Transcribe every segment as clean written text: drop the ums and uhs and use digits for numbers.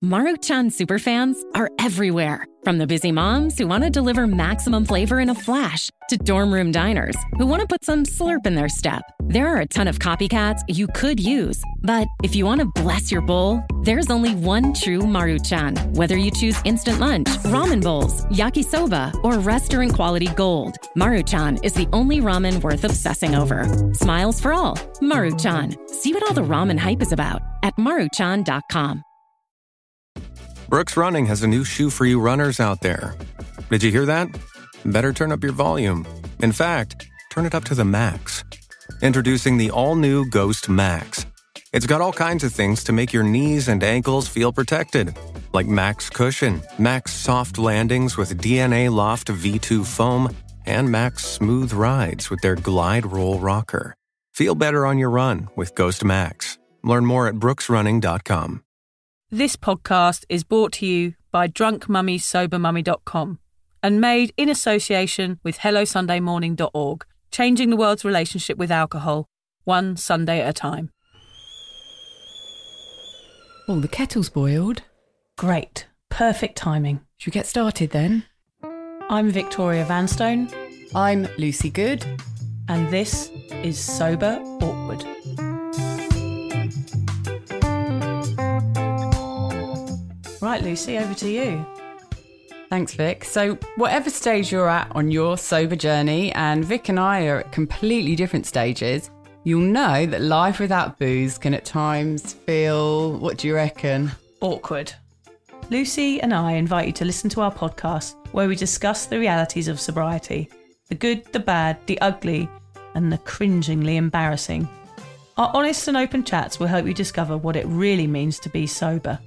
Maruchan superfans are everywhere. From the busy moms who want to deliver maximum flavor in a flash to dorm room diners who want to put some slurp in their step. There are a ton of copycats you could use. But if you want to bless your bowl, there's only one true Maruchan. Whether you choose instant lunch, ramen bowls, yakisoba, or restaurant quality gold, Maruchan is the only ramen worth obsessing over. Smiles for all. Maruchan. See what all the ramen hype is about at maruchan.com. Brooks Running has a new shoe for you runners out there. Did you hear that? Better turn up your volume. In fact, turn it up to the max. Introducing the all-new Ghost Max. It's got all kinds of things to make your knees and ankles feel protected, like Max Cushion, Max Soft Landings with DNA Loft V2 foam, and Max Smooth Rides with their Glide Roll Rocker. Feel better on your run with Ghost Max. Learn more at brooksrunning.com. This podcast is brought to you by drunkmummysobermummy.com and made in association with HelloSundayMorning.org, changing the world's relationship with alcohol, one Sunday at a time. Oh, the kettle's boiled. Great. Perfect timing. Should we get started then? I'm Victoria Vanstone. I'm Lucy Good. And this is Sober Awkward. Right, Lucy, over to you. Thanks, Vic. So whatever stage you're at on your sober journey, and Vic and I are at completely different stages, you'll know that life without booze can at times feel, what do you reckon? Awkward. Lucy and I invite you to listen to our podcast where we discuss the realities of sobriety, the good, the bad, the ugly, and the cringingly embarrassing. Our honest and open chats will help you discover what it really means to be sober.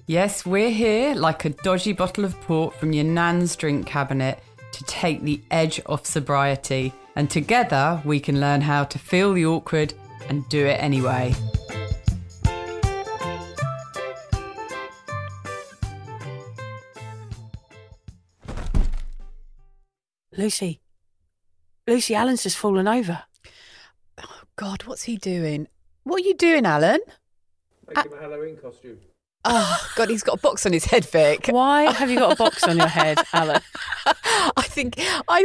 Yes, we're here like a dodgy bottle of port from your nan's drink cabinet to take the edge off sobriety. And together we can learn how to feel the awkward and do it anyway. Lucy, Alan's just fallen over. Oh, God, what's he doing? What are you doing, Alan? Making a Halloween costume. Oh, God, he's got a box on his head, Vic. Why have you got a box on your head, Alan?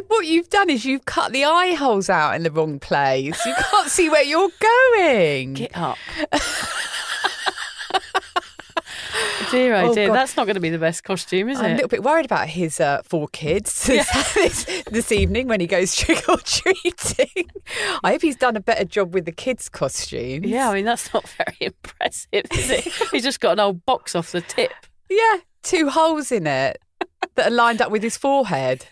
What you've done is you've cut the eye holes out in the wrong place. You can't see where you're going. Get up. Dear, oh dear, God. That's not going to be the best costume, is it? I'm a little bit worried about his 4 kids this evening when he goes trick-or-treating. I hope he's done a better job with the kids' costumes. Yeah, I mean, that's not very impressive, is it? He's just got an old box off the tip. Yeah, 2 holes in it that are lined up with his forehead.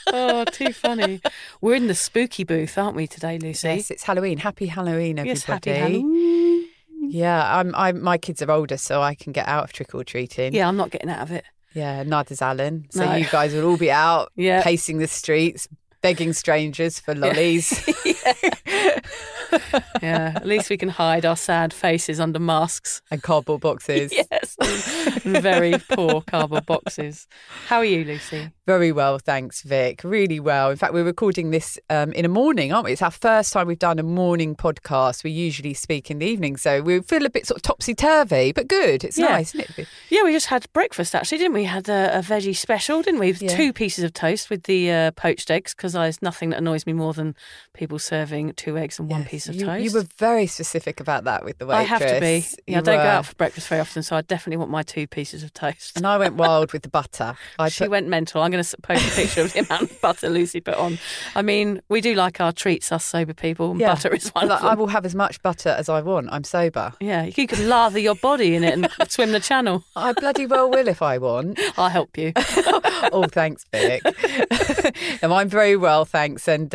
Oh, too funny. We're in the spooky booth, aren't we, today, Lucy? Yes, it's Halloween. Happy Halloween, everybody. Yes, happy Halloween. Yeah, my kids are older, so I can get out of trick-or-treating. Yeah, I'm not getting out of it. Yeah, neither's Alan. So No. you guys will all be out, Yeah. pacing the streets, begging strangers for lollies. Yeah, at least we can hide our sad faces under masks. And cardboard boxes. Yes, and very poor cardboard boxes. How are you, Lucy? Very well, thanks, Vic. Really well. In fact, we're recording this in a morning, aren't we? It's our first time we've done a morning podcast. We usually speak in the evening, so we feel a bit sort of topsy-turvy, but good. It's nice, isn't it? Yeah, we just had breakfast, actually, didn't we? Had a veggie special, didn't we? Yeah. 2 pieces of toast with the poached eggs, because there's nothing that annoys me more than people serving 2 eggs and 1 piece of toast. You were very specific about that with the waitress. I have to be. Yeah, I You don't go were. out for breakfast very often, so I definitely want my 2 pieces of toast. And I went wild with the butter. She went mental. I'm going to post a picture of the amount of butter Lucy put on. I mean, we do like our treats, us sober people, and butter is one of them. I will have as much butter as I want. I'm sober. Yeah, you can lather your body in it and swim the channel. I bloody well will if I want. I'll help you. Oh, thanks, Vic. No, I'm very well, thanks. And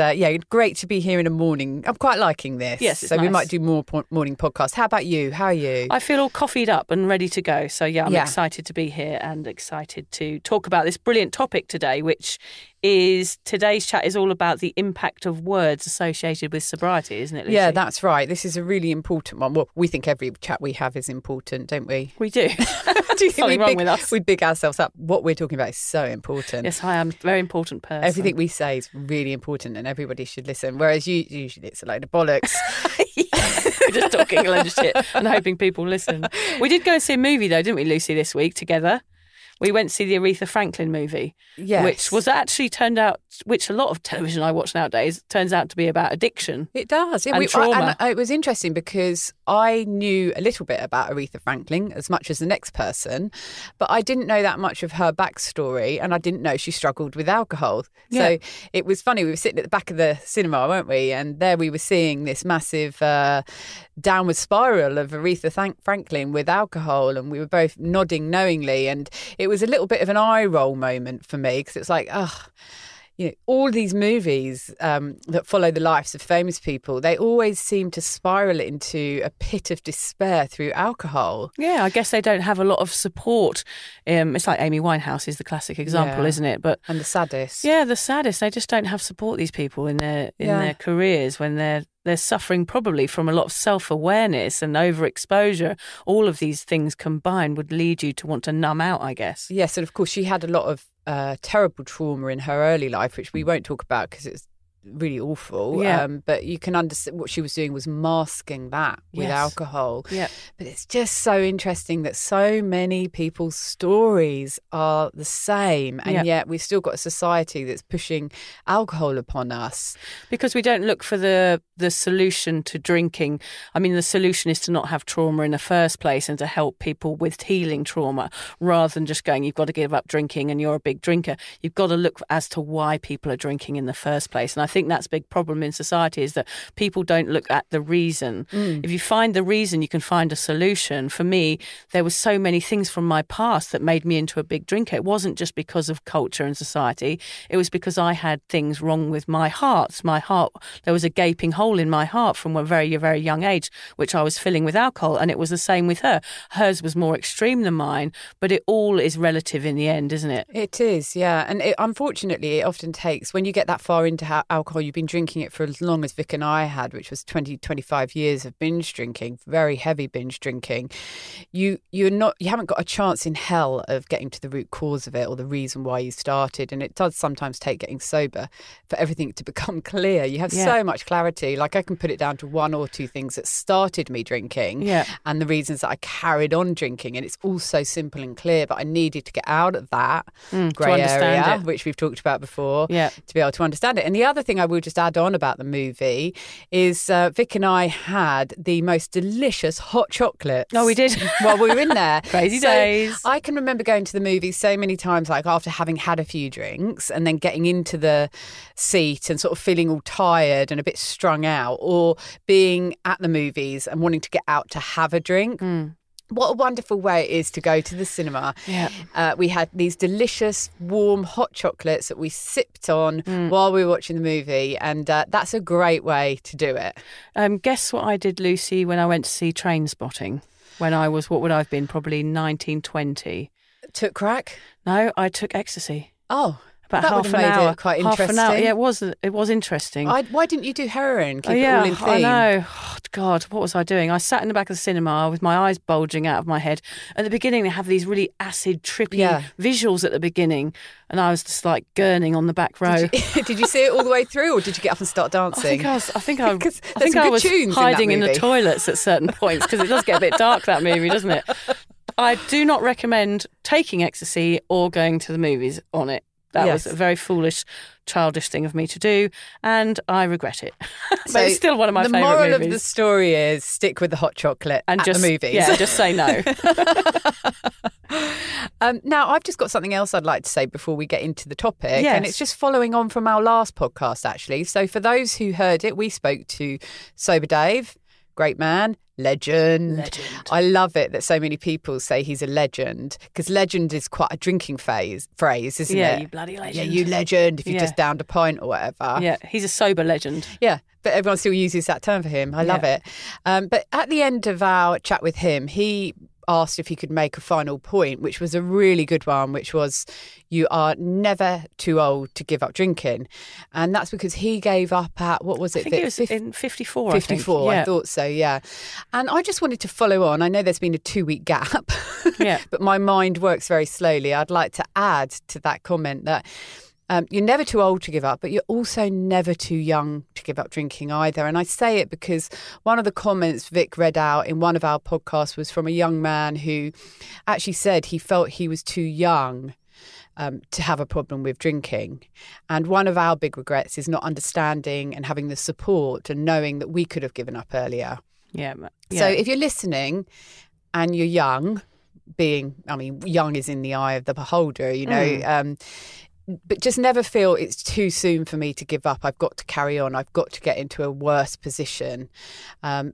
great to be here in the morning. I'm quite liking this. Yes, it's so we nice. might do more morning podcasts. How about you? How are you? I feel all coffeed up and ready to go. So, I'm Yeah. excited to be here and excited to talk about this brilliant topic today, which is today's chat is all about the impact of words associated with sobriety, isn't it, Lucy? Yeah, that's right. This is a really important one. Well, we think every chat we have is important, don't we? We do. Do you think Something wrong with us? We big ourselves up. What we're talking about is so important. Yes, I am a very important person. Everything we say is really important and everybody should listen, whereas usually it's a load of bollocks. We're just talking a load of shit and hoping people listen. We did go and see a movie, though, didn't we, Lucy, this week together? We went to see the Aretha Franklin movie, yes. which was actually which a lot of television I watch nowadays turns out to be about addiction. It does. And trauma. And it was interesting because I knew a little bit about Aretha Franklin, as much as the next person, but I didn't know that much of her backstory, and I didn't know she struggled with alcohol. Yeah. So it was funny. We were sitting at the back of the cinema, weren't we? And there we were seeing this massive downward spiral of Aretha Franklin with alcohol, and we were both nodding knowingly, and it was a little bit of an eye roll moment for me because it's like, all these movies that follow the lives of famous people, they always seem to spiral into a pit of despair through alcohol. Yeah, I guess they don't have a lot of support. It's like Amy Winehouse is the classic example, isn't it? And the saddest. Yeah, the saddest. They just don't have support, these people, in their careers when they're suffering probably from a lot of self-awareness and overexposure. All of these things combined would lead you to want to numb out, I guess. Yes, and of course she had a lot of terrible trauma in her early life, which we won't talk about because it's really awful. Yeah. But you can understand what she was doing was masking that with alcohol. Yeah. But it's just so interesting that so many people's stories are the same, and yet we've still got a society that's pushing alcohol upon us. Because we don't look for the solution to drinking. I mean, the solution is to not have trauma in the first place and to help people with healing trauma, rather than just going, you've got to give up drinking and you're a big drinker. You've got to look as to why people are drinking in the first place. And I think that's a big problem in society, is that people don't look at the reason. If you find the reason, you can find a solution. For me, there were so many things from my past that made me into a big drinker. It wasn't just because of culture and society. It was because I had things wrong with my heart. There was a gaping hole in my heart from a very, very young age, which I was filling with alcohol. And it was the same with her. Hers was more extreme than mine, but it all is relative in the end, isn't it? It is, yeah. And unfortunately, it often takes, when you get that far into alcohol, you've been drinking it for as long as Vic and I had, which was 25 years of binge drinking, very heavy binge drinking. You haven't got a chance in hell of getting to the root cause of it or the reason why you started. And it does sometimes take getting sober for everything to become clear. You have so much clarity. Like, I can put it down to one or two things that started me drinking and the reasons that I carried on drinking. And it's all so simple and clear, but I needed to get out of that grey area, which we've talked about before, to be able to understand it. And the other thing I will just add on about the movie is Vic and I had the most delicious hot chocolates. Oh, we did. While we were in there. Crazy days. I can remember going to the movie so many times, like after having had a few drinks and then getting into the seat and sort of feeling all tired and a bit strung out, or being at the movies and wanting to get out to have a drink. What a wonderful way it is to go to the cinema. Yeah. We had these delicious, warm, hot chocolates that we sipped on while we were watching the movie. And that's a great way to do it. Guess what I did, Lucy, when I went to see Trainspotting? When I was, what would I have been, probably 19, 20. Took crack? No, I took ecstasy. Oh, about that half would an have made hour. it quite Half interesting. an hour. Yeah, it was interesting. Why didn't you do heroin? Keep yeah, it all in theme. I know. Oh, God, what was I doing? I sat in the back of the cinema with my eyes bulging out of my head. At the beginning, they have these really acid, trippy visuals at the beginning, and I was just like gurning on the back row. Did you see it all the way through, or did you get up and start dancing? I think I was tunes hiding in the movie. toilets at certain points, because it does get a bit dark, that movie, doesn't it? I do not recommend taking ecstasy or going to the movies on it. That was a very foolish, childish thing of me to do, and I regret it. But it's still one of my favourite movies. The moral of the story is stick with the hot chocolate and at the movies. Yeah, just say no. Now, I've just got something else I'd like to say before we get into the topic, and it's just following on from our last podcast, actually. So for those who heard it, we spoke to Sober Dave, great man, legend. I love it that so many people say he's a legend, because legend is quite a drinking phrase, isn't it? Yeah, you bloody legend. Yeah, you legend, if you just downed a pint or whatever. Yeah, he's a sober legend. Yeah, but everyone still uses that term for him. I love it. But at the end of our chat with him, he asked if he could make a final point, which was a really good one, which was you are never too old to give up drinking. And that's because he gave up at, what was it? I think it was in 54, 54, I think. I thought so, yeah. And I just wanted to follow on. I know there's been a 2-week gap, but my mind works very slowly. I'd like to add to that comment that you're never too old to give up, but you're also never too young to give up drinking either. And I say it because one of the comments Vic read out in one of our podcasts was from a young man who actually said he felt he was too young to have a problem with drinking. And one of our big regrets is not understanding and having the support and knowing that we could have given up earlier. Yeah. So if you're listening and you're young, young is in the eye of the beholder, you know, but just never feel it's too soon for me to give up. I've got to carry on. I've got to get into a worse position.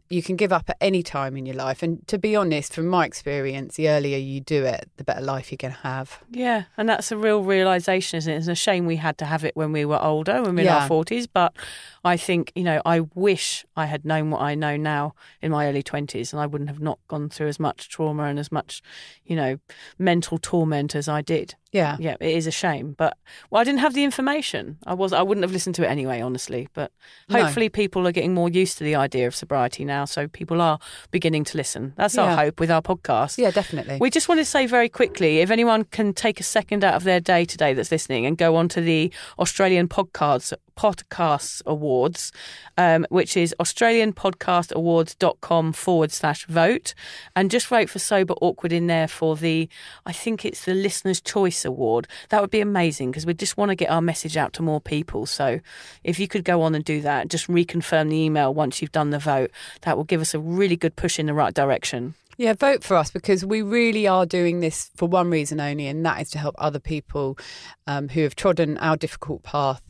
You can give up at any time in your life. And to be honest, from my experience, the earlier you do it, the better life you're going to have. Yeah, and that's a real realisation, isn't it? It's a shame we had to have it when we were older, when we were in our 40s. But I think, you know, I wish I had known what I know now in my early 20s, and I wouldn't have not gone through as much trauma and as much, you know, mental torment as I did. Yeah, it is a shame. But I didn't have the information. I wouldn't have listened to it anyway, honestly. But hopefully people are getting more used to the idea of sobriety now, so people are beginning to listen. That's our hope with our podcast. Yeah, definitely. We just want to say very quickly, if anyone can take a second out of their day today that's listening and go on to the Australian Podcasts Awards, which is australianpodcastawards.com/vote, and just vote for Sober Awkward in there for I think it's the Listener's Choice Award. That would be amazing because we just want to get our message out to more people. So if you could go on and do that, just reconfirm the email once you've done the vote, that will give us a really good push in the right direction. Yeah, vote for us because we really are doing this for one reason only, and that is to help other people who have trodden our difficult path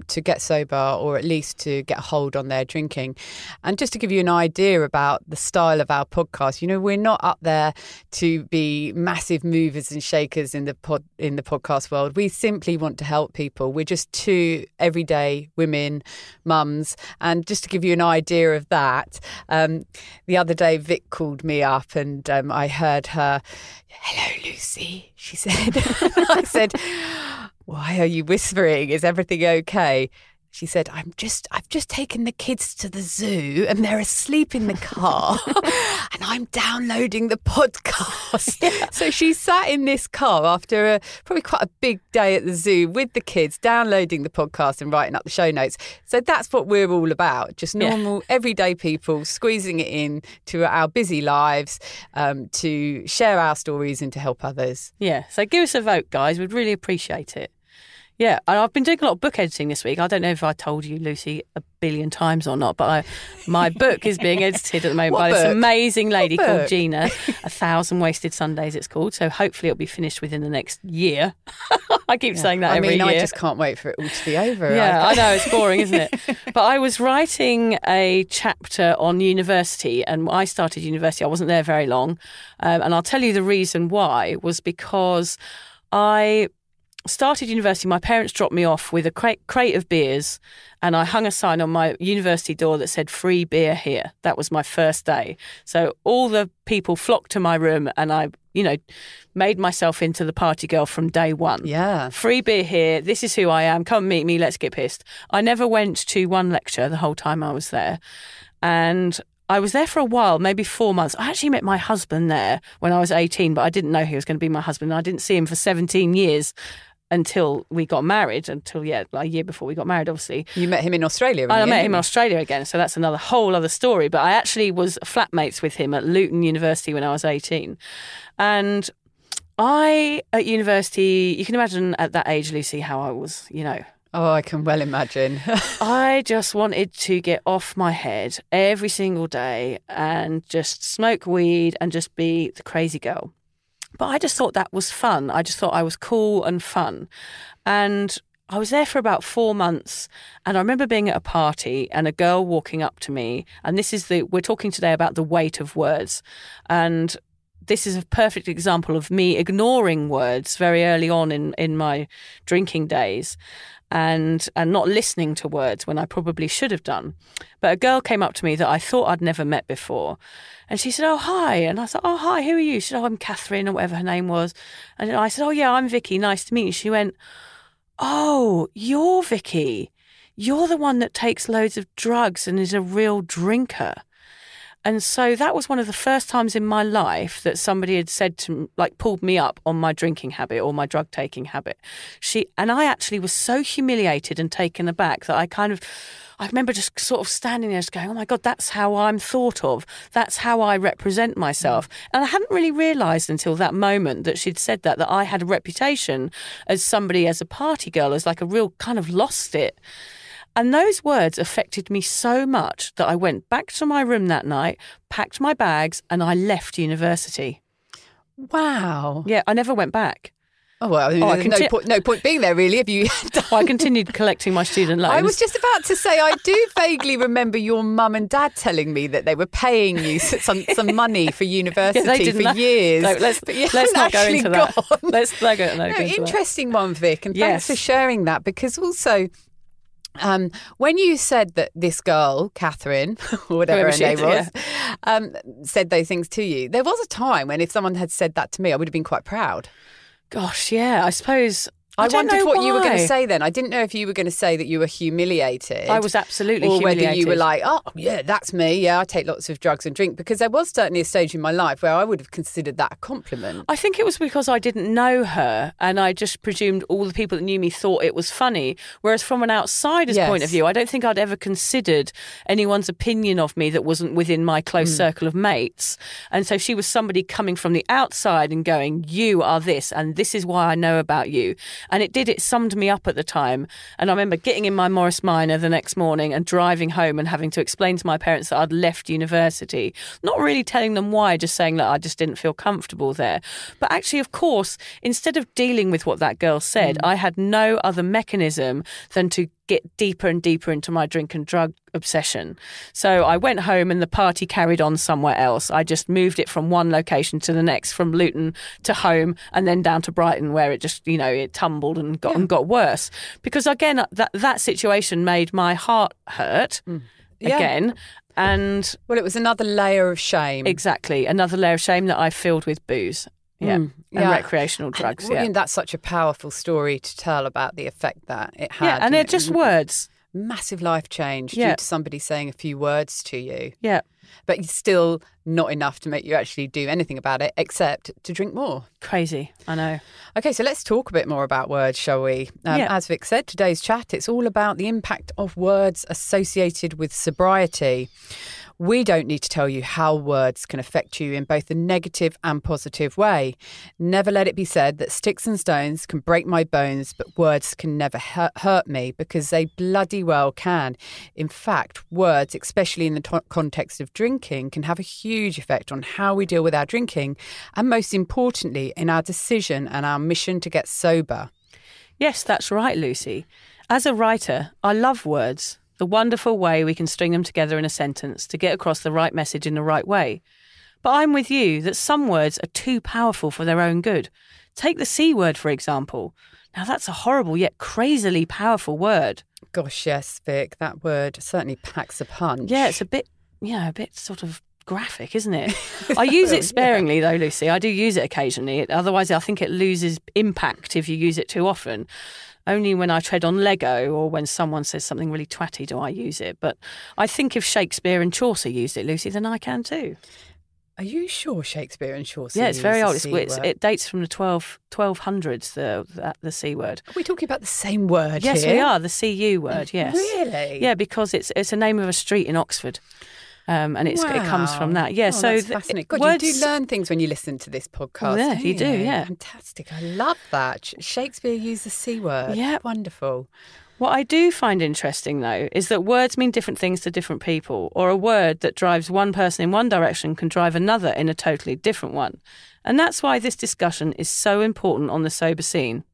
to get sober or at least to get a hold on their drinking. And just to give you an idea about the style of our podcast, you know, we're not up there to be massive movers and shakers in the podcast world. We simply want to help people. We're just two everyday women, mums. And just to give you an idea of that, the other day Vic called me up and I heard her, "Hello, Lucy," she said. I said, "Why are you whispering? Is everything okay?" She said, I've just taken the kids to the zoo and they're asleep in the car and I'm downloading the podcast. Yeah. So she sat in this car after probably quite a big day at the zoo with the kids, downloading the podcast and writing up the show notes. So that's what we're all about, just normal, everyday people squeezing it in to our busy lives to share our stories and to help others. Yeah, so give us a vote, guys. We'd really appreciate it. Yeah, I've been doing a lot of book editing this week. I don't know if I told you, Lucy, a billion times or not, but my book is being edited at the moment by this amazing lady called Gina. 1,000 Wasted Sundays, it's called. So hopefully it'll be finished within the next year. I keep saying that every year. I just can't wait for it all to be over. Yeah, I know, it's boring, isn't it? But I was writing a chapter on university, and I started university. I wasn't there very long. And I'll tell you the reason why was because I started university. My parents dropped me off with a crate of beers, and I hung a sign on my university door that said "free beer here." That was my first day. So all the people flocked to my room, and I, made myself into the party girl from day one. Yeah. Free beer here. This is who I am. Come meet me. Let's get pissed. I never went to one lecture the whole time I was there. And I was there for a while, maybe 4 months. I actually met my husband there when I was 18, but I didn't know he was going to be my husband. I didn't see him for 17 years. Until we got married, a year before we got married, obviously. You met him in Australia? I met him in Australia again, so that's another whole other story. But I actually was flatmates with him at Luton University when I was 18. And at university, you can imagine at that age, Lucy, how I was, Oh, I can well imagine. I just wanted to get off my head every single day and just smoke weed and just be the crazy girl. But I just thought that was fun. I just thought I was cool and fun. And I was there for about 4 months. And I remember being at a party and a girl walking up to me. And we're talking today about the weight of words. And this is a perfect example of me ignoring words very early on in my drinking days. and not listening to words when I probably should have done. But a girl came up to me that I thought I'd never met before. And she said, "Oh, hi." And I said, "Oh, hi, who are you?" She said, "Oh, I'm Catherine," or whatever her name was. And I said, "Oh, yeah, I'm Vicky. Nice to meet you." She went, "Oh, you're Vicky. You're the one that takes loads of drugs and is a real drinker." And so that was one of the first times in my life that somebody had said to, like, pulled me up on my drinking habit or my drug taking habit. And I actually was so humiliated and taken aback that I remember just sort of standing there just going, "Oh my God, that's how I'm thought of. That's how I represent myself." And I hadn't really realised until that moment that she'd said that I had a reputation as somebody, as a party girl, as like a real kind of lost it. And those words affected me so much that I went back to my room that night, packed my bags, and I left university. Wow. Yeah, I never went back. Oh, well, there's no point being there, really, if you... I continued collecting my student loans. I was just about to say, I do vaguely remember your mum and dad telling me that they were paying you some money for university for years. No, let's not go into that. Let's not go into interesting one, Vic, and thanks for sharing that, because also... when you said that this girl, Catherine, or whatever her name was, said those things to you, there was a time when if someone had said that to me, I would have been quite proud. Gosh, yeah, I suppose... I wondered what you were going to say then. I didn't know if you were going to say that you were humiliated. I was absolutely humiliated. Or humiliated. whether you were like, "Oh, yeah, that's me. Yeah, I take lots of drugs and drink." Because there was certainly a stage in my life where I would have considered that a compliment. I think it was because I didn't know her and I just presumed all the people that knew me thought it was funny. Whereas from an outsider's point of view, I don't think I'd ever considered anyone's opinion of me that wasn't within my close circle of mates. And so she was somebody coming from the outside and going, "You are this and this is why I know about you." And it summed me up at the time. And I remember getting in my Morris Minor the next morning and driving home and having to explain to my parents that I'd left university, not really telling them why, just saying that I just didn't feel comfortable there. But actually, of course, instead of dealing with what that girl said, I had no other mechanism than to get deeper and deeper into my drink and drug obsession. So I went home and the party carried on somewhere else. I just moved it from one location to the next, from Luton to home and then down to Brighton, where it just, it tumbled and got worse. Because again, that situation made my heart hurt again. And well, it was another layer of shame. Exactly. Another layer of shame that I filled with booze. And recreational drugs. And that's such a powerful story to tell about the effect that it had. Yeah, and they're just words. Massive life change due to somebody saying a few words to you. Yeah. But it's still not enough to make you actually do anything about it except to drink more. Crazy, I know. Okay, so let's talk a bit more about words, shall we? As Vic said, today's chat, it's all about the impact of words associated with sobriety. We don't need to tell you how words can affect you in both a negative and positive way. Never let it be said that sticks and stones can break my bones, but words can never hurt me, because they bloody well can. In fact, words, especially in the context of drinking, can have a huge effect on how we deal with our drinking and, most importantly, in our decision and our mission to get sober. Yes, that's right, Lucy. As a writer, I love words. The wonderful way we can string them together in a sentence to get across the right message in the right way. But I'm with you that some words are too powerful for their own good. Take the C word, for example. Now, that's a horrible yet crazily powerful word. Gosh, yes, Vic, that word certainly packs a punch. Yeah, it's a bit sort of graphic, isn't it? I use it sparingly, though, Lucy. I do use it occasionally. Otherwise, I think it loses impact if you use it too often. Only when I tread on Lego or when someone says something really twatty do I use it. But I think if Shakespeare and Chaucer used it, Lucy, then I can too. Are you sure Shakespeare and Chaucer? Yeah, it's very old. It dates from the 1200s, the C word. Are we talking about the same word Yes, here? we are, the CU word, yes. Really? Yeah, because it's a name of a street in Oxford. And it comes from that. Yeah, so that's fascinating. God, words... you do learn things when you listen to this podcast. Yeah, you do, yeah. Fantastic. I love that. Shakespeare used the C word. Yeah. Wonderful. What I do find interesting, though, is that words mean different things to different people, or a word that drives one person in one direction can drive another in a totally different one. And that's why this discussion is so important on the sober scene.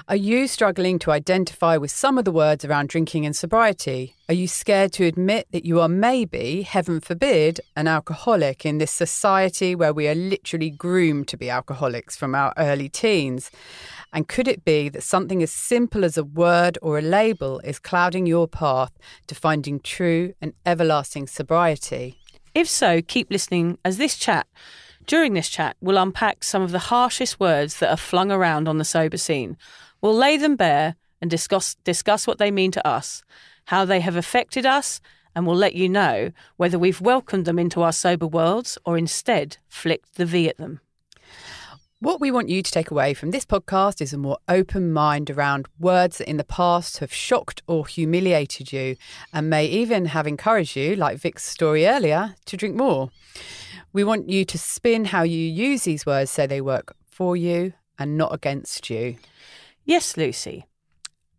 Are you struggling to identify with some of the words around drinking and sobriety? Are you scared to admit that you are maybe, heaven forbid, an alcoholic in this society where we are literally groomed to be alcoholics from our early teens? And could it be that something as simple as a word or a label is clouding your path to finding true and everlasting sobriety? If so, keep listening as during this chat, we'll unpack some of the harshest words that are flung around on the sober scene. We'll lay them bare and discuss what they mean to us, how they have affected us, and we'll let you know whether we've welcomed them into our sober worlds or instead flicked the V at them. What we want you to take away from this podcast is a more open mind around words that in the past have shocked or humiliated you and may even have encouraged you, like Vic's story earlier, to drink more. We want you to spin how you use these words so they work for you and not against you. Yes, Lucy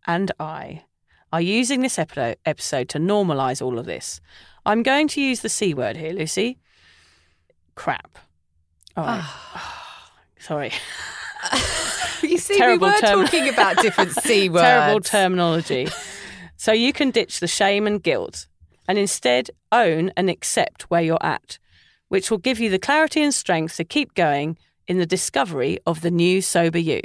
and I are using this episode to normalise all of this. I'm going to use the C word here, Lucy. Crap. All right. Sorry. You see, we were talking about different C words. Terrible terminology. So you can ditch the shame and guilt and instead own and accept where you're at, which will give you the clarity and strength to keep going in the discovery of the new sober you.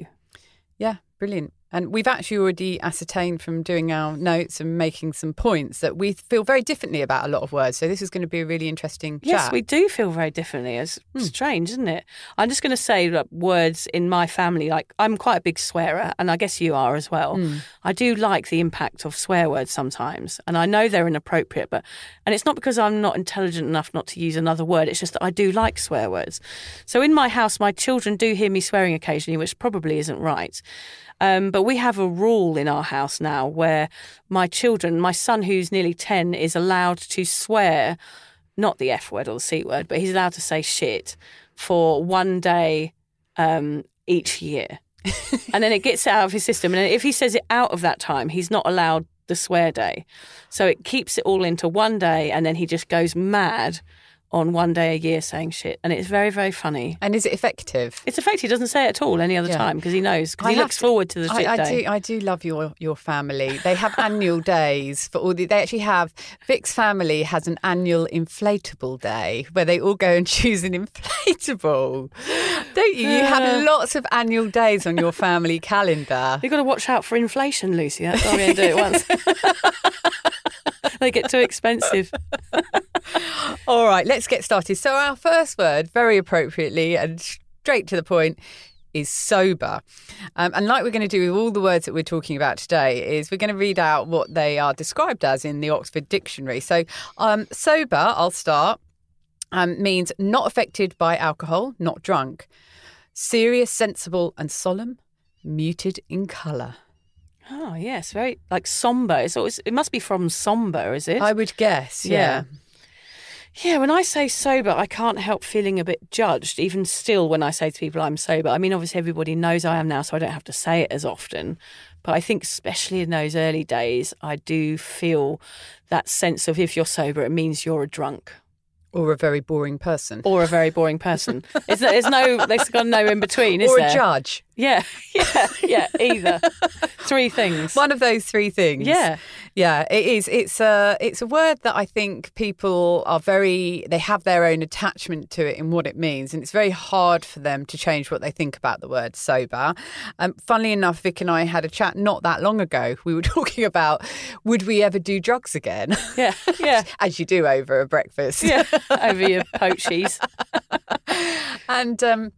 Yeah, brilliant. And we've actually already ascertained from doing our notes and making some points that we feel very differently about a lot of words. So this is going to be a really interesting chat. Yes, we do feel very differently. It's strange, isn't it? I'm just going to say that words in my family, like I'm quite a big swearer, and I guess you are as well. I do like the impact of swear words sometimes, and I know they're inappropriate, and it's not because I'm not intelligent enough not to use another word. It's just that I do like swear words. So in my house, my children do hear me swearing occasionally, which probably isn't right. But we have a rule in our house now where my son who's nearly 10 is allowed to swear, not the F word or the C word, but he's allowed to say shit for one day each year. And then it gets out of his system. And if he says it out of that time, he's not allowed the swear day. So it keeps it all into one day and then he just goes mad on one day a year saying shit. And it's very, very funny. And is it effective? It's effective. He doesn't say it at all any other time because he knows, because he looks forward to the shit day. I do love your family. They have annual days for all they actually have. Vic's family has an annual inflatable day where they all go and choose an inflatable. Don't you? You have lots of annual days on your family calendar. You've got to watch out for inflation, Lucy. That's why we didn't do it once. They get too expensive. All right, let's get started. So our first word, very appropriately and straight to the point, is sober. And like we're going to do with all the words that we're talking about today, is we're going to read out what they are described as in the Oxford Dictionary. So sober, I'll start, means not affected by alcohol, not drunk. Serious, sensible and solemn, muted in colour. Oh, yes, very, like sombre. It must be from sombre, is it? I would guess, yeah. Yeah, when I say sober, I can't help feeling a bit judged, even still when I say to people I'm sober. I mean, obviously everybody knows I am now, so I don't have to say it as often. But I think especially in those early days, I do feel that sense of if you're sober, it means you're a drunk. Or a very boring person. There's got no in between, is there? Or a judge. Yeah, either. Three things. One of those three things. Yeah. Yeah, it is. It's a word that I think people they have their own attachment to it in what it means. And it's very hard for them to change what they think about the word sober. Funnily enough, Vic and I had a chat not that long ago. We were talking about, would we ever do drugs again? Yeah. As you do over a breakfast. Yeah, over your poachies. And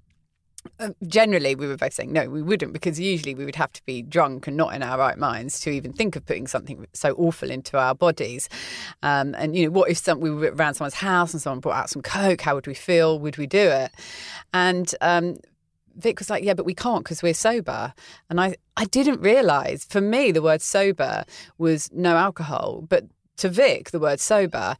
generally we were both saying no, we wouldn't, because usually we would have to be drunk and not in our right minds to even think of putting something so awful into our bodies. And what if we were around someone's house and someone brought out some coke? How would we feel? Would we do it? And Vic was like, yeah, but we can't because we're sober. And I didn't realise, for me, the word sober was no alcohol, but to Vic, the word sober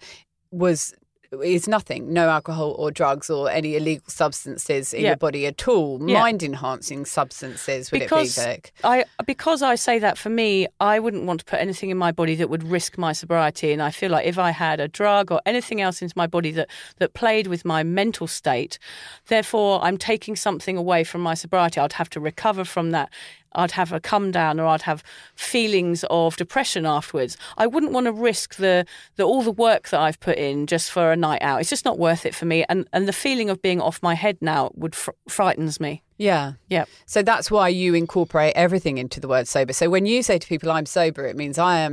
is nothing, no alcohol or drugs or any illegal substances in your body at all. Mind-enhancing substances, would it be, Vic? Because I say that, for me, I wouldn't want to put anything in my body that would risk my sobriety. And I feel like if I had a drug or anything else into my body that played with my mental state, therefore I'm taking something away from my sobriety. I'd have to recover from that. I'd have a come down or I'd have feelings of depression afterwards. I wouldn't want to risk all the work that I've put in just for a night out. It's just not worth it for me. And the feeling of being off my head now frightens me. Yeah. Yeah. So that's why you incorporate everything into the word sober. So when you say to people, I'm sober, it means I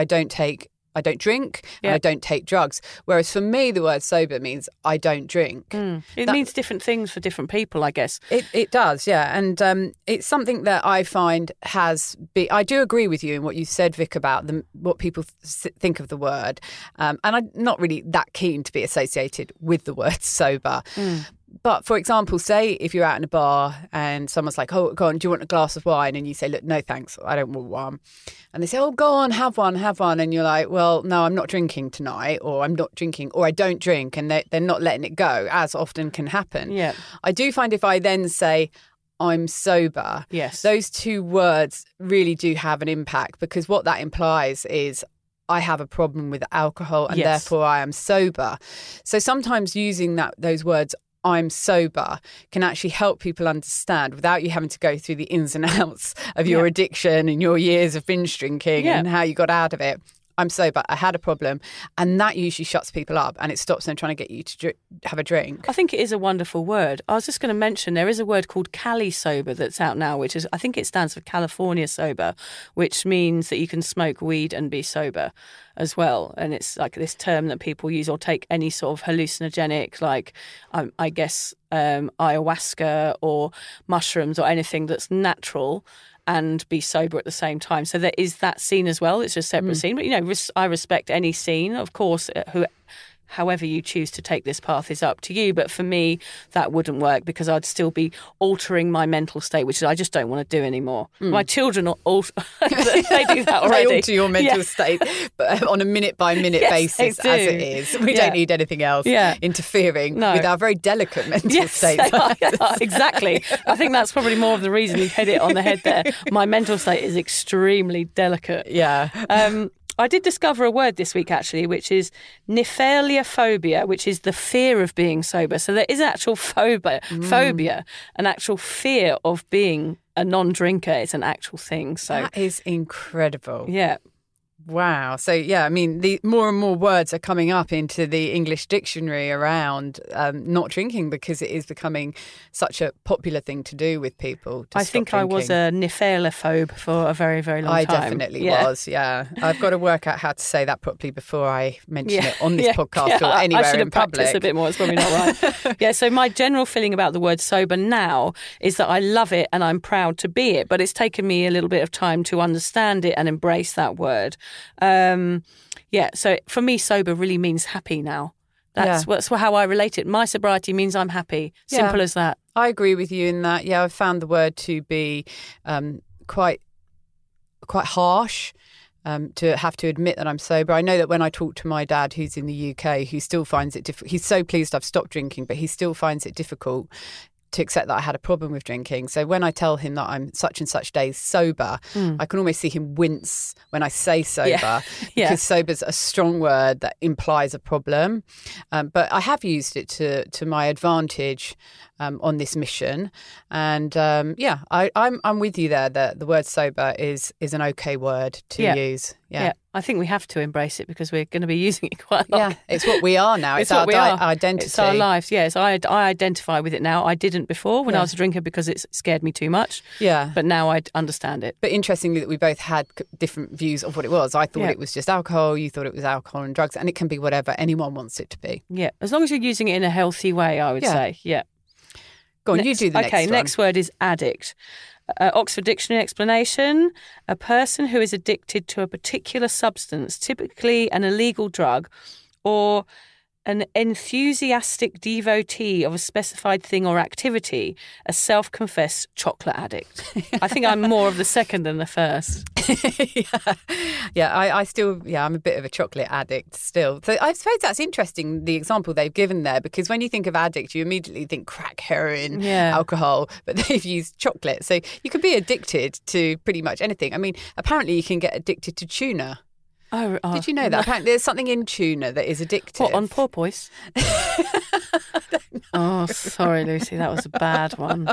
don't drink and I don't take drugs. Whereas for me, the word sober means I don't drink. It means different things for different people, I guess. It does, yeah. And it's something that I find I do agree with you in what you said, Vic, about what people think of the word. And I'm not really that keen to be associated with the word sober. But for example, say if you're out in a bar and someone's like, oh, go on, do you want a glass of wine? And you say, look, no, thanks, I don't want one. And they say, oh, go on, have one. And you're like, well, no, I'm not drinking tonight, or I'm not drinking, or I don't drink. And they're not letting it go, as often can happen. Yeah. I do find if I then say, I'm sober, yes, those two words really do have an impact, because what that implies is I have a problem with alcohol and therefore I am sober. So sometimes using those words, I'm sober, can actually help people understand without you having to go through the ins and outs of your addiction and your years of binge drinking and how you got out of it. I'm sober, I had a problem. And that usually shuts people up and it stops them trying to get you to have a drink. I think it is a wonderful word. I was just going to mention there is a word called Cali Sober that's out now, which is, I think it stands for California Sober, which means that you can smoke weed and be sober as well. And it's like this term that people use, or take any sort of hallucinogenic, like I guess ayahuasca or mushrooms or anything that's natural, and be sober at the same time. So there is that scene as well. It's a separate scene. But, I respect any scene. Of course, however you choose to take this path is up to you. But for me, that wouldn't work, because I'd still be altering my mental state, which I just don't want to do anymore. My children they do that already. They alter your mental state, but on a minute-by-minute basis, as it is. We don't need anything else interfering with our very delicate mental state. Exactly. I think that's probably more of the reason you've hit it on the head there. My mental state is extremely delicate. Yeah. I did discover a word this week, actually, which is nephaliophobia, which is the fear of being sober. So there is actual phobia, an actual fear of being a non-drinker. It's an actual thing. So that is incredible. Yeah. Wow. So, yeah, I mean, the more and more words are coming up into the English dictionary around not drinking, because it is becoming such a popular thing to do with people. I think I was a nephalophobe for a very, very long time. I definitely was, yeah. I've got to work out how to say that properly before I mention it on this podcast or anywhere I should in have public. practiced a bit more. It's probably not right. So my general feeling about the word sober now is that I love it and I'm proud to be it, but it's taken me a little bit of time to understand it and embrace that word. So for me, sober really means happy now. That's how I relate it. My sobriety means I'm happy. Simple as that. I agree with you in that. Yeah, I've found the word to be quite harsh. To have to admit that I'm sober. I know that when I talk to my dad, who's in the UK, who still finds it difficult. He's so pleased I've stopped drinking, but he still finds it difficult to accept that I had a problem with drinking. So when I tell him that I'm such and such days sober, I can almost see him wince when I say sober, because sober's a strong word that implies a problem. But I have used it to my advantage on this mission. And I'm with you there that the word sober is an okay word to use. Yeah. I think we have to embrace it because we're going to be using it quite a lot. Yeah, it's what we are now. It's our identity. It's our lives. Yes, I identify with it now. I didn't before when I was a drinker because it scared me too much. Yeah. But now I understand it. But interestingly that we both had different views of what it was. I thought it was just alcohol. You thought it was alcohol and drugs. And it can be whatever anyone wants it to be. Yeah, as long as you're using it in a healthy way, I would say. Yeah. Go on, you do the next one. Okay, next word is addict. Oxford Dictionary explanation: a person who is addicted to a particular substance, typically an illegal drug, or an enthusiastic devotee of a specified thing or activity, a self-confessed chocolate addict. I think I'm more of the second than the first. I still, I'm a bit of a chocolate addict still. So I suppose that's interesting, the example they've given there, because when you think of addict, you immediately think crack, heroin, alcohol, but they've used chocolate. So you can be addicted to pretty much anything. I mean, apparently you can get addicted to tuna. Oh, did you know that? Apparently there's something in tuna that is addictive. What, on porpoise? Oh, sorry, Lucy, that was a bad one.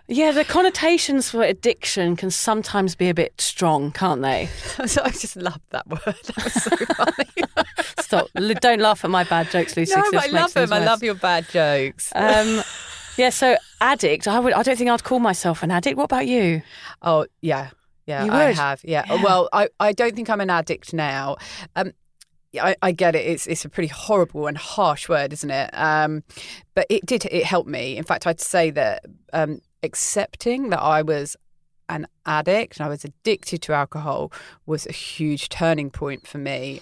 Yeah, the connotations for addiction can sometimes be a bit strong, can't they? So I just love that word. That was so funny. Stop. Don't laugh at my bad jokes, Lucy. No, 'cause but I this love makes things them. I worse. love your bad jokes. Yeah, so addict. I don't think I'd call myself an addict. What about you? Oh, yeah. Yeah, You I would? have. Yeah. Yeah. Well, I don't think I'm an addict now. I get it. It's a pretty horrible and harsh word, isn't it? But it helped me. In fact, I'd say that accepting that I was an addict and I was addicted to alcohol was a huge turning point for me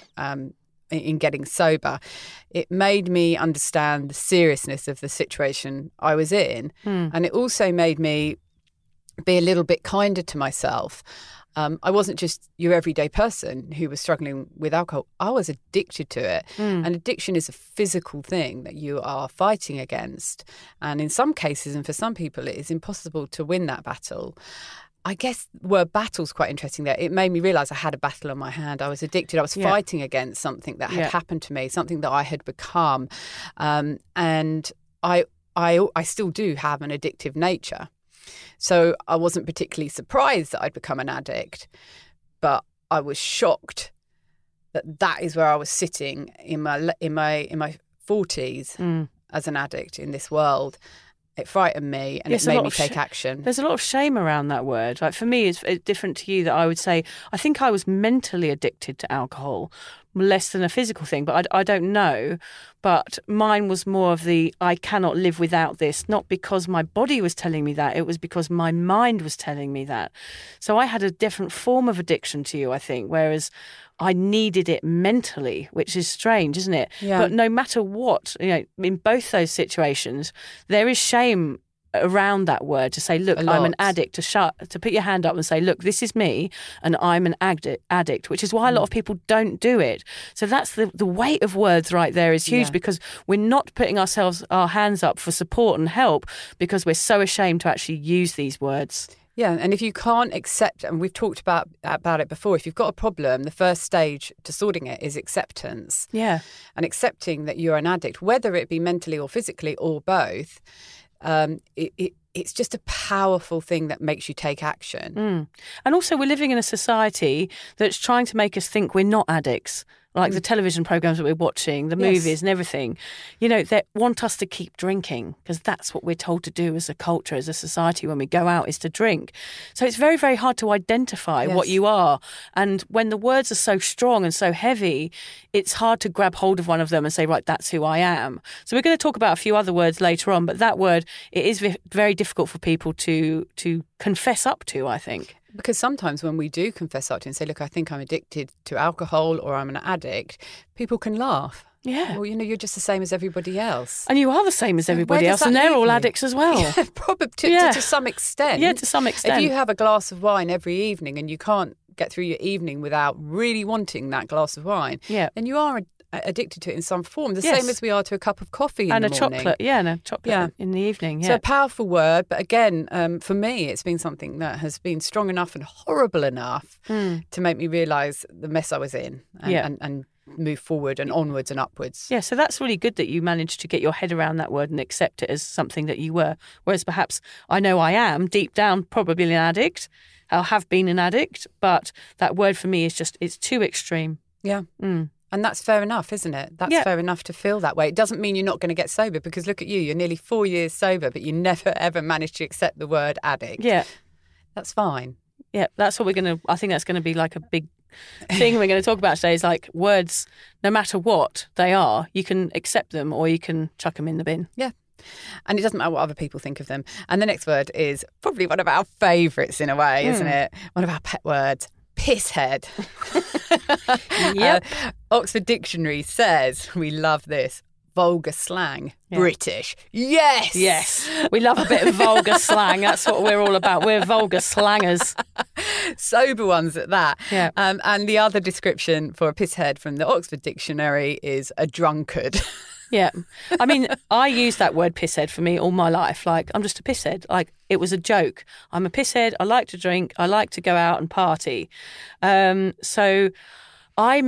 in getting sober. It made me understand the seriousness of the situation I was in. And it also made me be a little bit kinder to myself. I wasn't just your everyday person who was struggling with alcohol. I was addicted to it. And addiction is a physical thing that you are fighting against. And in some cases, and for some people, it is impossible to win that battle. I guess the word battle's quite interesting there. It made me realise I had a battle on my hand. I was addicted. I was fighting against something that had happened to me, something that I had become. And I still do have an addictive nature. So I wasn't particularly surprised that I'd become an addict, but I was shocked that is where I was sitting in my 40s as an addict in this world. It frightened me and it made me take action. There's a lot of shame around that word. Like for me, it's different to you that I would say, I think I was mentally addicted to alcohol, less than a physical thing, but I don't know. But mine was more of the, I cannot live without this, not because my body was telling me that, it was because my mind was telling me that. So I had a different form of addiction to you, I think, whereas I needed it mentally, which is strange, isn't it? Yeah. But no matter what, in both those situations, there is shame around that word to say, look, I'm an addict, to put your hand up and say, look, this is me and I'm an addict, which is why a lot of people don't do it. So that's the weight of words right there is huge because we're not putting our hands up for support and help because we're so ashamed to actually use these words. Yeah, and if you can't accept, and we've talked about it before, if you've got a problem, the first stage to sorting it is acceptance. Yeah. And accepting that you're an addict, whether it be mentally or physically or both, it's just a powerful thing that makes you take action. And also we're living in a society that's trying to make us think we're not addicts. Like the television programs that we're watching, the movies and everything, they want us to keep drinking because that's what we're told to do as a culture, as a society when we go out is to drink. So it's very, very hard to identify what you are. And when the words are so strong and so heavy, it's hard to grab hold of one of them and say, right, that's who I am. So we're going to talk about a few other words later on, but that word, it is very difficult for people to confess up to, I think. Because sometimes when we do confess up to and say, look, I think I'm addicted to alcohol or I'm an addict, people can laugh. Yeah. Well, you're just the same as everybody else. And you are the same as everybody else, that and they're leave all you? addicts as well. Yeah, probably to some extent. Yeah, to some extent. If you have a glass of wine every evening and you can't get through your evening without really wanting that glass of wine, then you are addicted to it in some form, the same as we are to a cup of coffee in the morning. And a chocolate in the evening. Yeah. So a powerful word, but again, for me, it's been something that has been strong enough and horrible enough to make me realise the mess I was in and move forward and onwards and upwards. Yeah, so that's really good that you managed to get your head around that word and accept it as something that you were. Whereas perhaps I know I am, deep down, probably an addict. I have been an addict, but that word for me is it's too extreme. Yeah. And that's fair enough, isn't it? That's fair enough to feel that way. It doesn't mean you're not going to get sober because look at you, you're nearly 4 years sober, but you never, ever managed to accept the word addict. Yeah. That's fine. Yeah, that's what I think that's going to be like a big thing we're going to talk about today is like words, no matter what they are, you can accept them or you can chuck them in the bin. Yeah. And it doesn't matter what other people think of them. And the next word is probably one of our favourites in a way, isn't it? One of our pet words. Pisshead. Yep. Oxford Dictionary says, we love this, vulgar slang, British. Yes. We love a bit of vulgar slang. That's what we're all about. We're vulgar slangers. Sober ones at that. Yeah. And the other description for a pisshead from the Oxford Dictionary is a drunkard. Yeah. I mean, I use that word pisshead for me all my life. Like, I'm just a pisshead. Like, it was a joke. I'm a pisshead. I like to drink. I like to go out and party. So I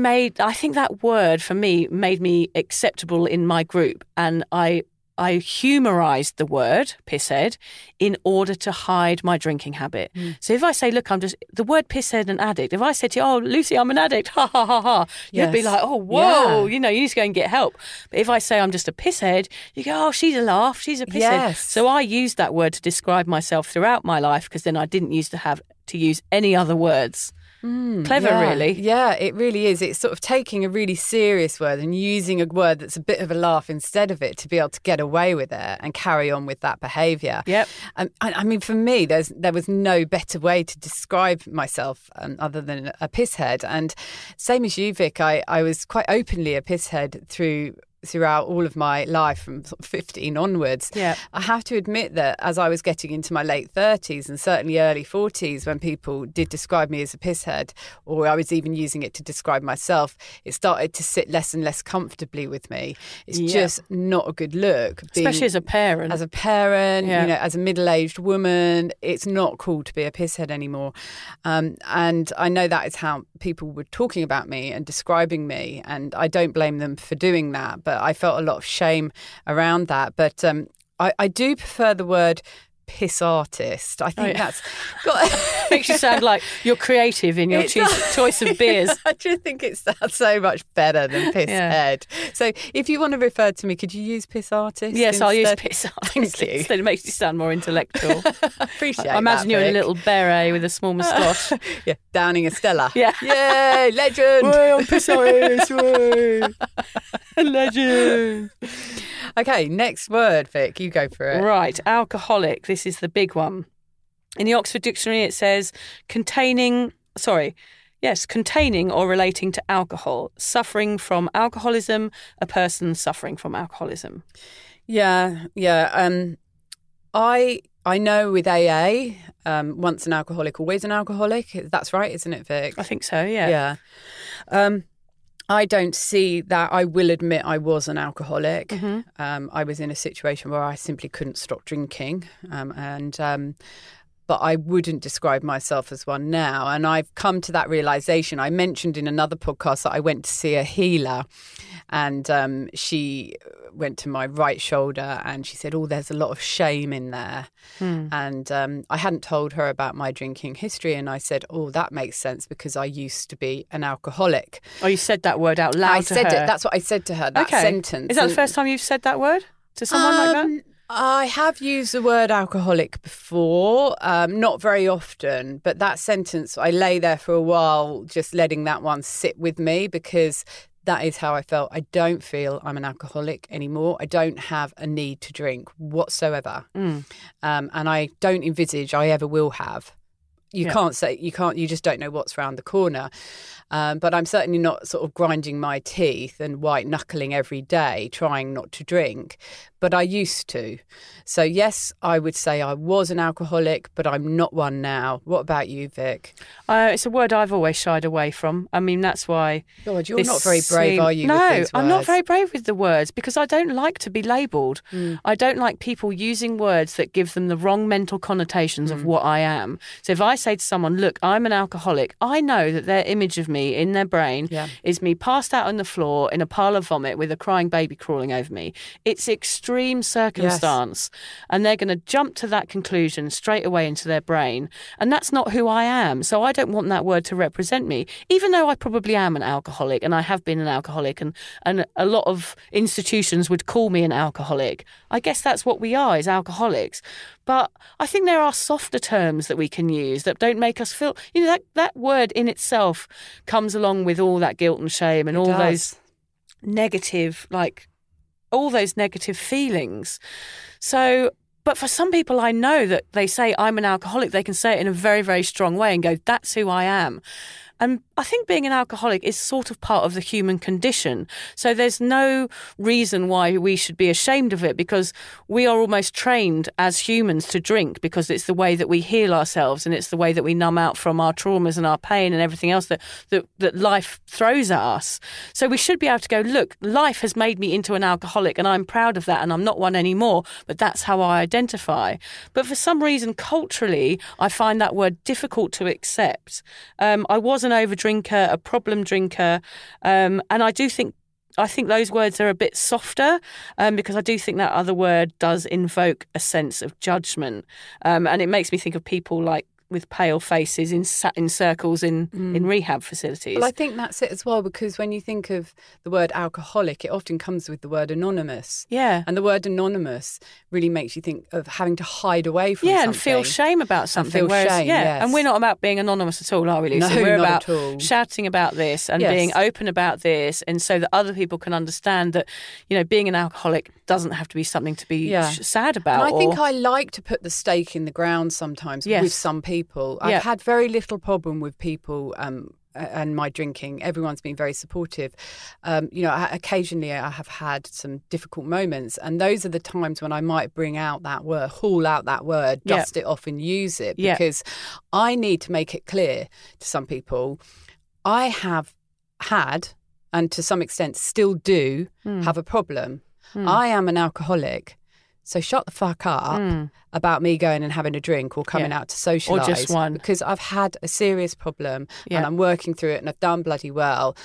think that word for me made me acceptable in my group. And I I humorised the word pisshead in order to hide my drinking habit. So if I say, look, I'm just the word pisshead and addict. If I said to you, oh, Lucy, I'm an addict, ha ha ha ha, you'd be like, oh, whoa, you need to go and get help. But if I say I'm just a pisshead, you go, oh, she's a laugh, she's a pisshead. Yes. So I used that word to describe myself throughout my life because then I didn't used to have to use any other words. Clever, really. Yeah, it really is. It's sort of taking a really serious word and using a word that's a bit of a laugh instead of it to be able to get away with it and carry on with that behaviour. Yep. I mean, for me, there was no better way to describe myself other than a pisshead. And same as you, Vic, I was quite openly a pisshead throughout all of my life from sort of 15 onwards. Yeah. I have to admit that as I was getting into my late 30s and certainly early 40s, when people did describe me as a pisshead, or I was even using it to describe myself, it started to sit less and less comfortably with me. It's just not a good look. Especially as a parent. As a parent, as a middle-aged woman, it's not cool to be a pisshead anymore. And I know that is how people were talking about me and describing me, and I don't blame them for doing that, but I felt a lot of shame around that. But I do prefer the word piss artist. I think that's makes you sound like you're creative in your choice of beers. I just think it sounds so much better than piss head. So if you want to refer to me, could you use piss artist? Yes, instead? I'll use piss artist. Thank you. Instead, it makes you sound more intellectual. Appreciate I imagine that, you're in a Vic. little beret with a small moustache. Downing a Stella. Yeah. Yay, legend. Way on piss artist, way. Legend. Okay, next word, Vic. You go for it. Right, alcoholic. This is the big one. In the Oxford Dictionary, it says containing or relating to alcohol, suffering from alcoholism, a person suffering from alcoholism. Yeah. I know with AA, once an alcoholic, always an alcoholic. That's right, isn't it, Vic? I think so, yeah. Yeah. I don't see that. I will admit I was an alcoholic. Mm-hmm. I was in a situation where I simply couldn't stop drinking. But I wouldn't describe myself as one now. And I've come to that realisation. I mentioned in another podcast that I went to see a healer, and she went to my right shoulder and she said, oh, there's a lot of shame in there. And I hadn't told her about my drinking history, and I said, oh, that makes sense because I used to be an alcoholic. Oh, you said that word out loud to her? That's what I said to her, that sentence. Is that the first time you've said that word to someone like that? I have used the word alcoholic before, not very often, but that sentence, I lay there for a while just letting that one sit with me because that is how I felt. I don't feel I'm an alcoholic anymore. I don't have a need to drink whatsoever. And I don't envisage I ever will have. You just don't know what's around the corner. But I'm certainly not sort of grinding my teeth and white knuckling every day, trying not to drink. But I used to. So, yes, I would say I was an alcoholic, but I'm not one now. What about you, Vic? It's a word I've always shied away from. I mean, that's why... God, you're not very brave, are you, with these words? No, I'm not very brave with the words because I don't like to be labelled. I don't like people using words that give them the wrong mental connotations of what I am. So if I say to someone, look, I'm an alcoholic, I know that their image of me in their brain is me passed out on the floor in a pile of vomit with a crying baby crawling over me. It's extreme circumstance, and they're going to jump to that conclusion straight away into their brain, and that's not who I am. So I don't want that word to represent me, even though I probably am an alcoholic and I have been an alcoholic, and a lot of institutions would call me an alcoholic. I guess that's what we are, is alcoholics. But I think there are softer terms that we can use that don't make us feel, that word in itself comes along with all that guilt and shame and those negative, all those negative feelings. So, but for some people I know that they say I'm an alcoholic, they can say it in a very, very strong way and go, that's who I am. And I think being an alcoholic is sort of part of the human condition. So there's no reason why we should be ashamed of it, because we are almost trained as humans to drink because it's the way that we heal ourselves and it's the way that we numb out from our traumas and our pain and everything else that life throws at us. So we should be able to go, look, life has made me into an alcoholic and I'm proud of that and I'm not one anymore, but that's how I identify. But for some reason, culturally, I find that word difficult to accept. I was an overdrinker, a problem drinker, and I do think I think those words are a bit softer because I do think that other word does invoke a sense of judgment. And it makes me think of people like with pale faces in circles in rehab facilities. Well, I think that's it as well, because when you think of the word alcoholic, it often comes with the word anonymous. Yeah. And the word anonymous really makes you think of having to hide away from something. And feel shame about something. And feel shame, yes. And we're not about being anonymous at all, are we, Lucy? No, we're not about at all. shouting about this and being open about this, and so that other people can understand that, being an alcoholic doesn't have to be something to be sad about. And I think I like to put the stake in the ground sometimes with some people. I've had very little problem with people and my drinking. Everyone's been very supportive. Occasionally I have had some difficult moments, and those are the times when I might bring out that word, haul out that word, dust it off and use it, because I need to make it clear to some people I have had, and to some extent still do, have a problem. I am an alcoholic. So shut the fuck up about me going and having a drink or coming out to socialise. Or just one. Because I've had a serious problem and I'm working through it, and I've done bloody well.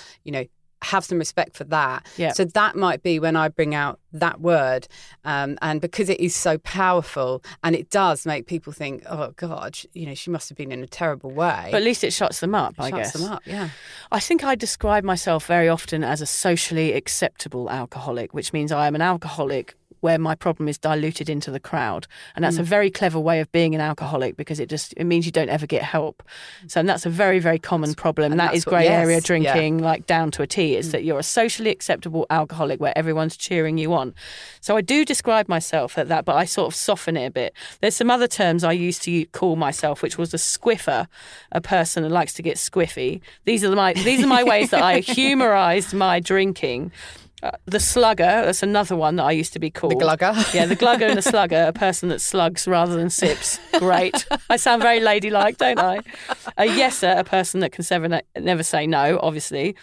Have some respect for that. Yeah. So that might be when I bring out that word. And because it is so powerful, and it does make people think, oh, God, she must have been in a terrible way. But at least it shuts them up, I guess. Shuts them up, yeah. I think I describe myself very often as a socially acceptable alcoholic, which means I am an alcoholic where my problem is diluted into the crowd. And that's a very clever way of being an alcoholic, because it means you don't ever get help. So that's a very, very common problem. And that is grey area drinking, like down to a T, is that you're a socially acceptable alcoholic where everyone's cheering you on. So I do describe myself at that, but I sort of soften it a bit. There's some other terms I used to call myself, which was a squiffer, a person who likes to get squiffy. These are my ways that I humorised my drinking. The slugger, that's another one that I used to be called. The glugger. Yeah, the glugger and the slugger, a person that slugs rather than sips. Great. I sound very ladylike, don't I? A yeser, a person that can never say no, obviously.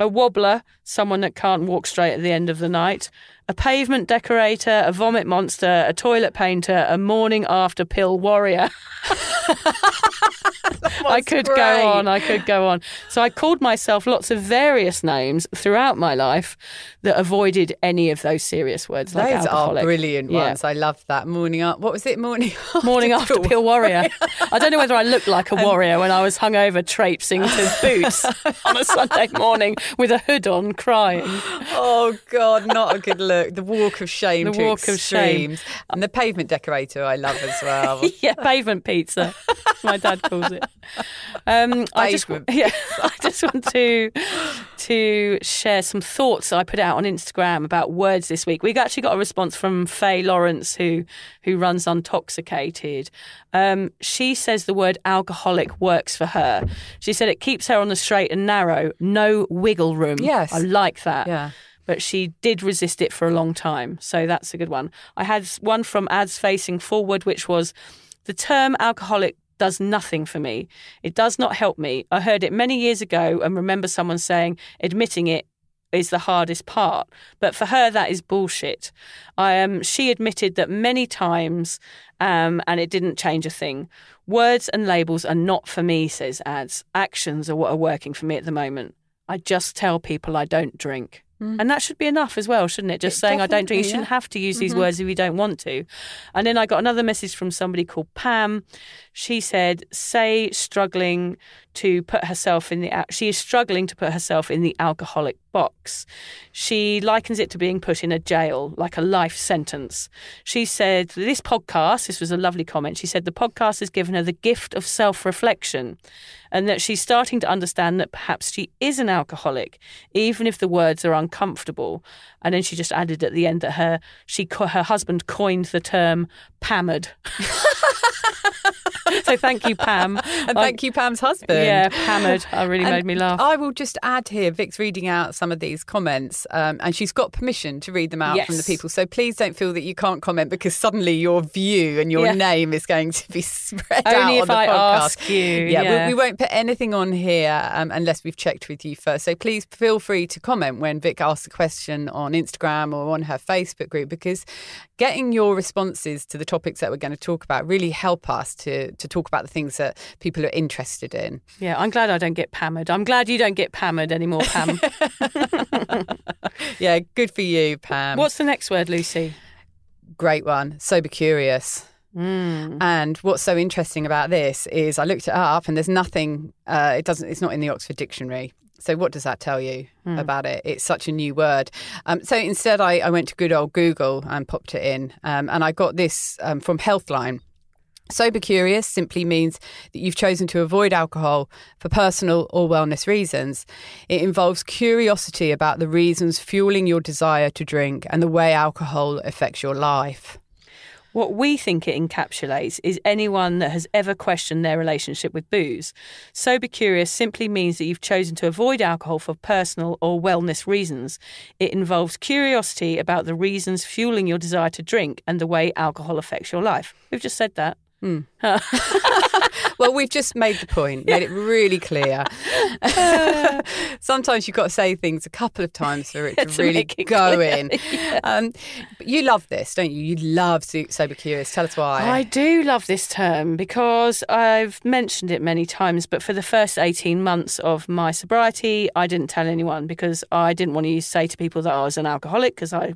A wobbler, someone that can't walk straight at the end of the night. A pavement decorator, a vomit monster, a toilet painter, a morning after pill warrior. I could go on. So I called myself lots of various names throughout my life that avoided any of those serious words. Those like alcoholic. Are brilliant ones. I love that. Morning after pill warrior. I don't know whether I looked like a warrior when I was hungover traipsing to Boots on a Sunday morning with a hood on, crying. Oh God, not a good look. The walk of shame. The walk of shame. And the pavement decorator I love as well. Yeah, pavement pizza. My dad calls it. I just want to share some thoughts I put out on Instagram about words this week. We've actually got a response from Faye Lawrence, who runs Untoxicated. She says the word alcoholic works for her. She said it keeps her on the straight and narrow, no wiggle room. Yes. I like that. Yeah. But she did resist it for a long time. So that's a good one. I had one from Ads Facing Forward, which was, the term alcoholic does nothing for me. It does not help me. I heard it many years ago and remember someone saying admitting it is the hardest part. But for her, that is bullshit. She admitted that many times and it didn't change a thing. Words and labels are not for me, says Ads. Actions are what are working for me at the moment. I just tell people I don't drink. And that should be enough as well, shouldn't it? Just saying I don't drink. You shouldn't have to use these words if you don't want to. And then I got another message from somebody called Pam. She said, she is struggling to put herself in the alcoholic box. She likens it to being put in a jail, like a life sentence. She said, this was a lovely comment. She said the podcast has given her the gift of self-reflection, and that she's starting to understand that perhaps she is an alcoholic, even if the words are uncomfortable. And then she just added at the end that her husband coined the term "pammered." So thank you, Pam. And thank you, Pam's husband. Yeah, hammered. Really made me laugh. I will just add here, Vic's reading out some of these comments, and she's got permission to read them out from the people. So please don't feel that you can't comment, because suddenly your view and your name is going to be spread out on the podcast. Only if I ask you. Yeah. We won't put anything on here unless we've checked with you first. So please feel free to comment when Vic asks a question on Instagram or on her Facebook group, because getting your responses to the topics that we're going to talk about really help us to to talk about the things that people are interested in. Yeah, I'm glad I don't get pammered. I'm glad you don't get pammered anymore, Pam. Yeah, good for you, Pam. What's the next word, Lucy? Great one. Sober curious. And what's so interesting about this is I looked it up and there's nothing, it's not in the Oxford Dictionary. So what does that tell you about it? It's such a new word. So instead I went to good old Google and popped it in and I got this from Healthline. Sober curious simply means that you've chosen to avoid alcohol for personal or wellness reasons. It involves curiosity about the reasons fueling your desire to drink and the way alcohol affects your life. What we think it encapsulates is anyone that has ever questioned their relationship with booze. Sober curious simply means that you've chosen to avoid alcohol for personal or wellness reasons. It involves curiosity about the reasons fueling your desire to drink and the way alcohol affects your life. We've just said that. Well, we've just made the point, made it really clear. Sometimes you've got to say things a couple of times for it to really go in. But you love this, don't you? You love sober curious. Tell us why. I do love this term because I've mentioned it many times, but for the first 18 months of my sobriety, I didn't tell anyone because I didn't want to say to people that I was an alcoholic because I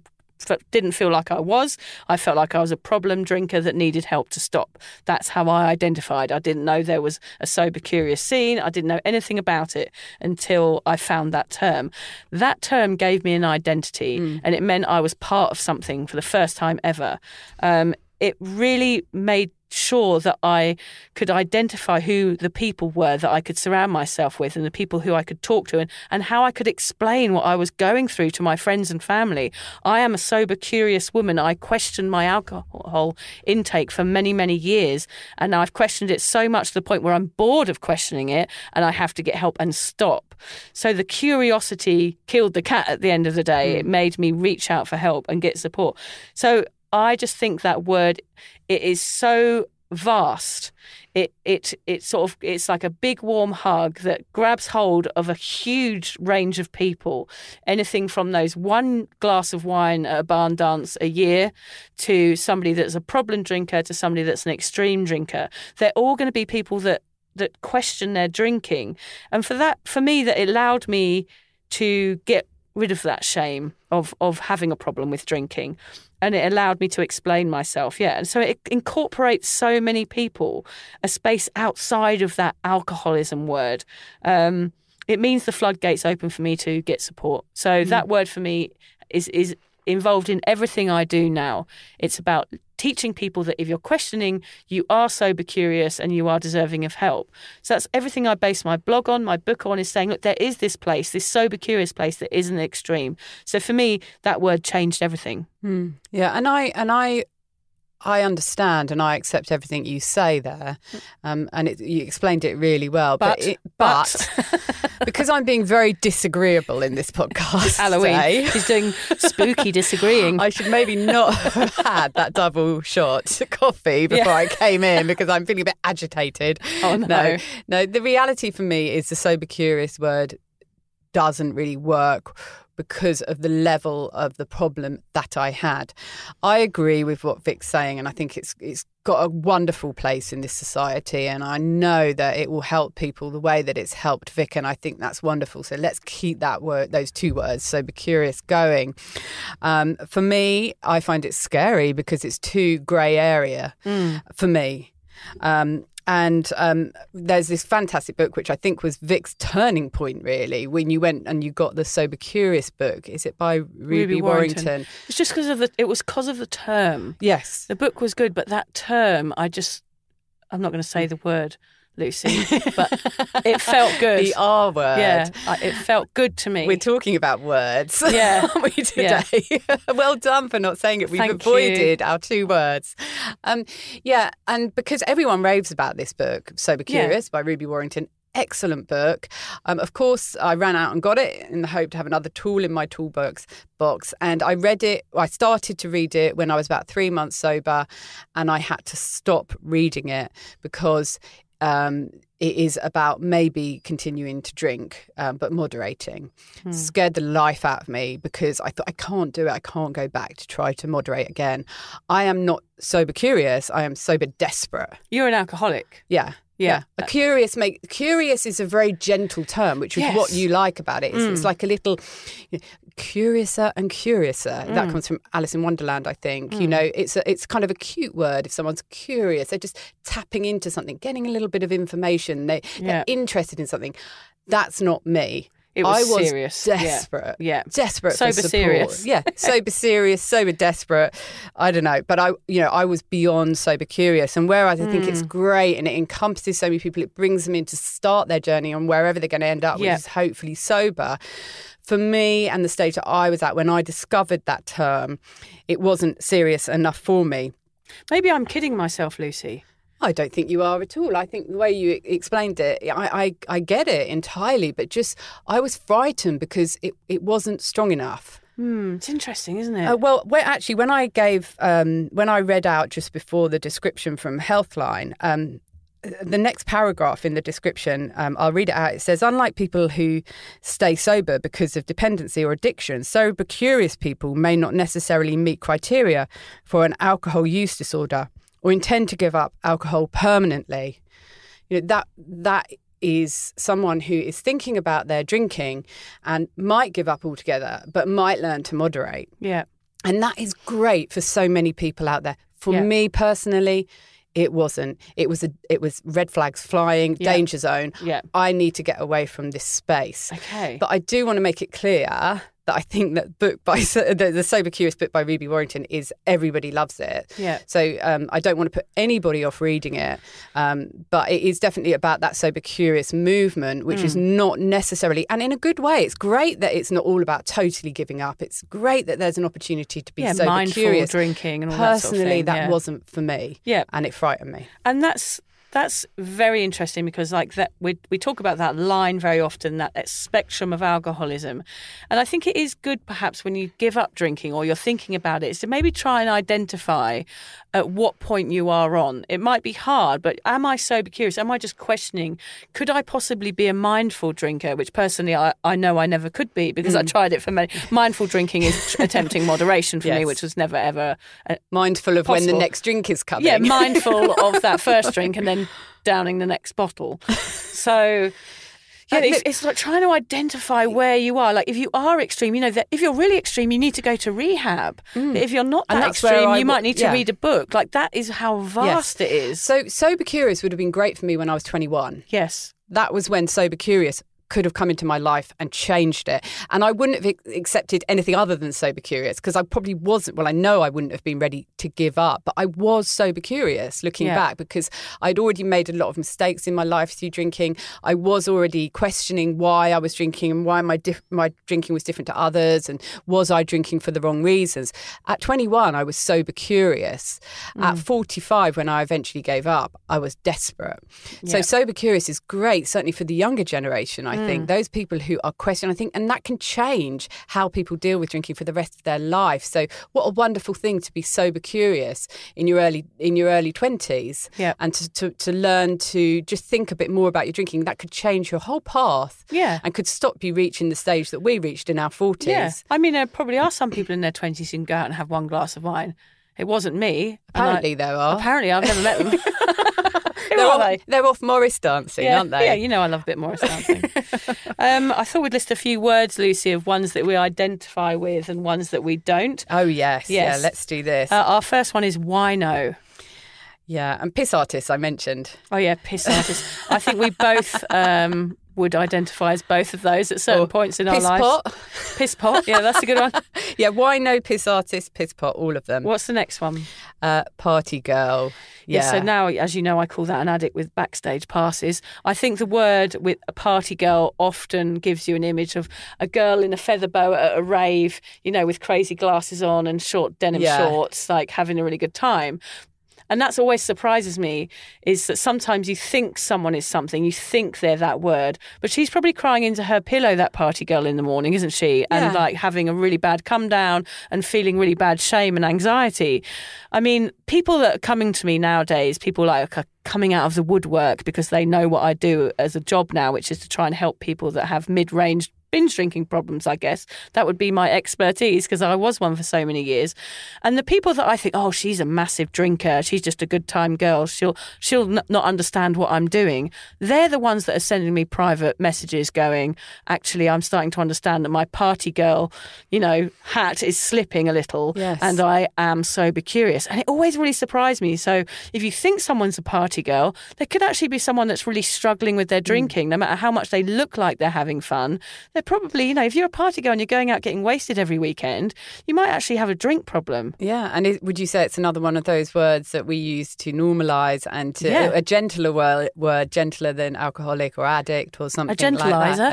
didn't feel like I was. I felt like I was a problem drinker that needed help to stop. That's how I identified. I didn't know there was a sober curious scene. I didn't know anything about it until I found that term. That term gave me an identity and it meant I was part of something for the first time ever. It really made sure that I could identify who the people were that I could surround myself with and the people who I could talk to and how I could explain what I was going through to my friends and family. I am a sober, curious woman. I questioned my alcohol intake for many, many years, and I've questioned it so much to the point where I'm bored of questioning it and I have to get help and stop. So the curiosity killed the cat at the end of the day. It made me reach out for help and get support. So I just think that word, it is so vast. It's like a big warm hug that grabs hold of a huge range of people. Anything from those one glass of wine at a barn dance a year to somebody that's a problem drinker to somebody that's an extreme drinker. They're all going to be people that question their drinking. And for me, that it allowed me to get rid of that shame of having a problem with drinking. And it allowed me to explain myself, And so it incorporates so many people, a space outside of that alcoholism word. It means the floodgates open for me to get support. So that word for me is involved in everything I do now. It's about teaching people that if you're questioning, you are sober curious and you are deserving of help. So that's everything I base my blog on, my book on, is saying, look, there is this place, this sober curious place that isn't extreme. So for me, that word changed everything. Yeah, and I understand and I accept everything you say there, and you explained it really well. But because I'm being very disagreeable in this podcast, it's Halloween, today, she's doing spooky disagreeing. I should maybe not have had that double shot coffee before I came in because I'm feeling a bit agitated. Oh no! The reality for me is the sober curious word doesn't really work because of the level of the problem that I had. I agree with what Vic's saying, and I think it's got a wonderful place in this society, and I know that it will help people the way that it's helped Vic, and I think that's wonderful. So let's keep that word, those two words, sober curious, going. For me, I find it scary because it's too grey area for me. And there's this fantastic book, which I think was Vic's turning point, really, when you went and you got the Sober Curious book. Is it by Ruby Warrington? It's just because of the term. Yes. The book was good, but that term, I'm not going to say the word, Lucy, but it felt good. The R word. Yeah, it felt good to me. We're talking about words, aren't we, today? Yeah. Well done for not saying it. We've avoided our two words. And because everyone raves about this book, Sober Curious by Ruby Warrington, excellent book. Of course, I ran out and got it in the hope to have another tool in my toolbox. And I read it. I started to read it when I was about 3 months sober, and I had to stop reading it because it is about maybe continuing to drink, but moderating. Scared the life out of me because I thought, I can't do it. I can't go back to try to moderate again. I am not sober curious. I am sober desperate. You're an alcoholic. Yeah. A curious is a very gentle term, which is what you like about it. It's like a little curiouser and curiouser. That comes from Alice in Wonderland, I think. It's kind of a cute word. If someone's curious, they're just tapping into something, getting a little bit of information. They're interested in something. That's not me. I was serious. Desperate. Yeah. Desperate sober for support. Serious. Yeah. Sober serious, sober desperate. I don't know. But I was beyond sober curious. And whereas I think it's great and it encompasses so many people, it brings them in to start their journey on wherever they're going to end up, which is hopefully sober. For me and the stage that I was at when I discovered that term, it wasn't serious enough for me. Maybe I'm kidding myself, Lucy. I don't think you are at all. I think the way you explained it, I get it entirely, but just I was frightened because it wasn't strong enough. It's interesting, isn't it? Well, actually, when I read out just before the description from Healthline, the next paragraph in the description, I'll read it out. It says, unlike people who stay sober because of dependency or addiction, sober curious people may not necessarily meet criteria for an alcohol use disorder or intend to give up alcohol permanently. That is someone who is thinking about their drinking and might give up altogether, but might learn to moderate. Yeah. And that is great for so many people out there. For me personally, it wasn't. It was red flags flying, danger zone. Yeah. I need to get away from this space. Okay. But I do want to make it clear that I think that book by the Sober Curious book by Ruby Warrington is everybody loves it. Yeah. So I don't want to put anybody off reading it, but it is definitely about that Sober Curious movement, which is not necessarily, and in a good way. It's great that it's not all about totally giving up. It's great that there's an opportunity to be sober mindful curious. Drinking and all Personally, that sort of thing. that wasn't for me. Yeah. And it frightened me. And that's very interesting because like that we talk about that line very often, that spectrum of alcoholism. And I think it is good perhaps when you give up drinking or you're thinking about it, is to maybe try and identify at what point you are on. It might be hard, but am I sober curious? Am I just questioning, could I possibly be a mindful drinker? Which personally I know I never could be because I tried it for many. Mindful drinking is attempting moderation for me, which was never ever mindful of possible. when the next drink is coming. Yeah, mindful of that first drink and then downing the next bottle. So it's like trying to identify where you are. Like if you are extreme, that if you're really extreme, you need to go to rehab. But if you're not that extreme, you might need to read a book. Like that is how vast it is. So Sober Curious would have been great for me when I was 21. Yes. That was when Sober Curious could have come into my life and changed it. And I wouldn't have accepted anything other than Sober Curious because I probably wasn't, well, I know I wouldn't have been ready to give up, but I was sober curious looking back because I'd already made a lot of mistakes in my life through drinking. I was already questioning why I was drinking and why my drinking was different to others and was I drinking for the wrong reasons. At 21, I was sober curious. At 45, when I eventually gave up, I was desperate. So Sober Curious is great, certainly for the younger generation, I think. Those people who are questioning, I think, and that can change how people deal with drinking for the rest of their life. So what a wonderful thing to be sober curious in your early 20s and to learn to just think a bit more about your drinking. That could change your whole path and could stop you reaching the stage that we reached in our 40s. Yeah. I mean, there probably are some people in their 20s who can go out and have one glass of wine. It wasn't me. Apparently there are. Apparently, I've never met them. They're off Morris dancing, aren't they? Yeah, I love a bit Morris dancing. I thought we'd list a few words, Lucy, of ones that we identify with and ones that we don't. Oh, yes. Yeah, let's do this. Our first one is wino. Yeah, and piss artists I mentioned. Oh, yeah, piss artists. I think we both would identify as both of those at certain points in our lives. Pot. Piss pot, yeah, that's a good one. Yeah, wino, piss artist, piss pot, all of them. What's the next one? Party girl. Yeah, so now, as you know, I call that an addict with backstage passes. I think the word with a party girl often gives you an image of a girl in a feather boa at a rave, with crazy glasses on and short denim shorts, like having a really good time. And that's always surprises me, is that sometimes you think someone is something, you think they're that word, but she's probably crying into her pillow, that party girl, in the morning, isn't she? And like having a really bad come down and feeling really bad shame and anxiety. I mean, people that are coming to me nowadays, people like are coming out of the woodwork because they know what I do as a job now, which is to try and help people that have mid-range binge drinking problems, I guess. That would be my expertise because I was one for so many years. And the people that I think, oh, she's a massive drinker, she's just a good time girl, she'll not understand what I'm doing. They're the ones that are sending me private messages going, actually, I'm starting to understand that my party girl, hat is slipping a little. Yes. And I am sober curious. And it always really surprised me. So if you think someone's a party girl, there could actually be someone that's really struggling with their drinking, no matter how much they look like they're having fun. They're probably, if you're a party girl and you're going out getting wasted every weekend, you might actually have a drink problem. Yeah, and would you say it's another one of those words that we use to normalise and to a gentler word, gentler than alcoholic or addict or something like that?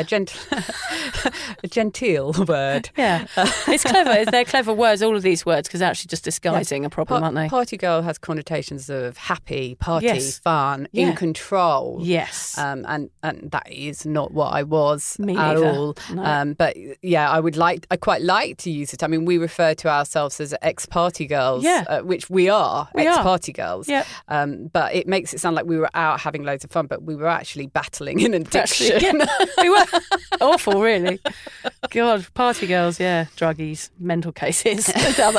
A genteel word. Yeah, it's clever. They're clever words, all of these words, because they're actually just disguising a problem, aren't they? Party girl has connotations of happy, party, fun, in control. Yes. And that is not what I was Me at neither. all. No. But yeah, I quite like to use it. I mean, we refer to ourselves as ex-party girls, which we are, ex-party girls. Yeah. But it makes it sound like we were out having loads of fun, but we were actually battling an addiction. We were awful, really. God, party girls, druggies, mental cases.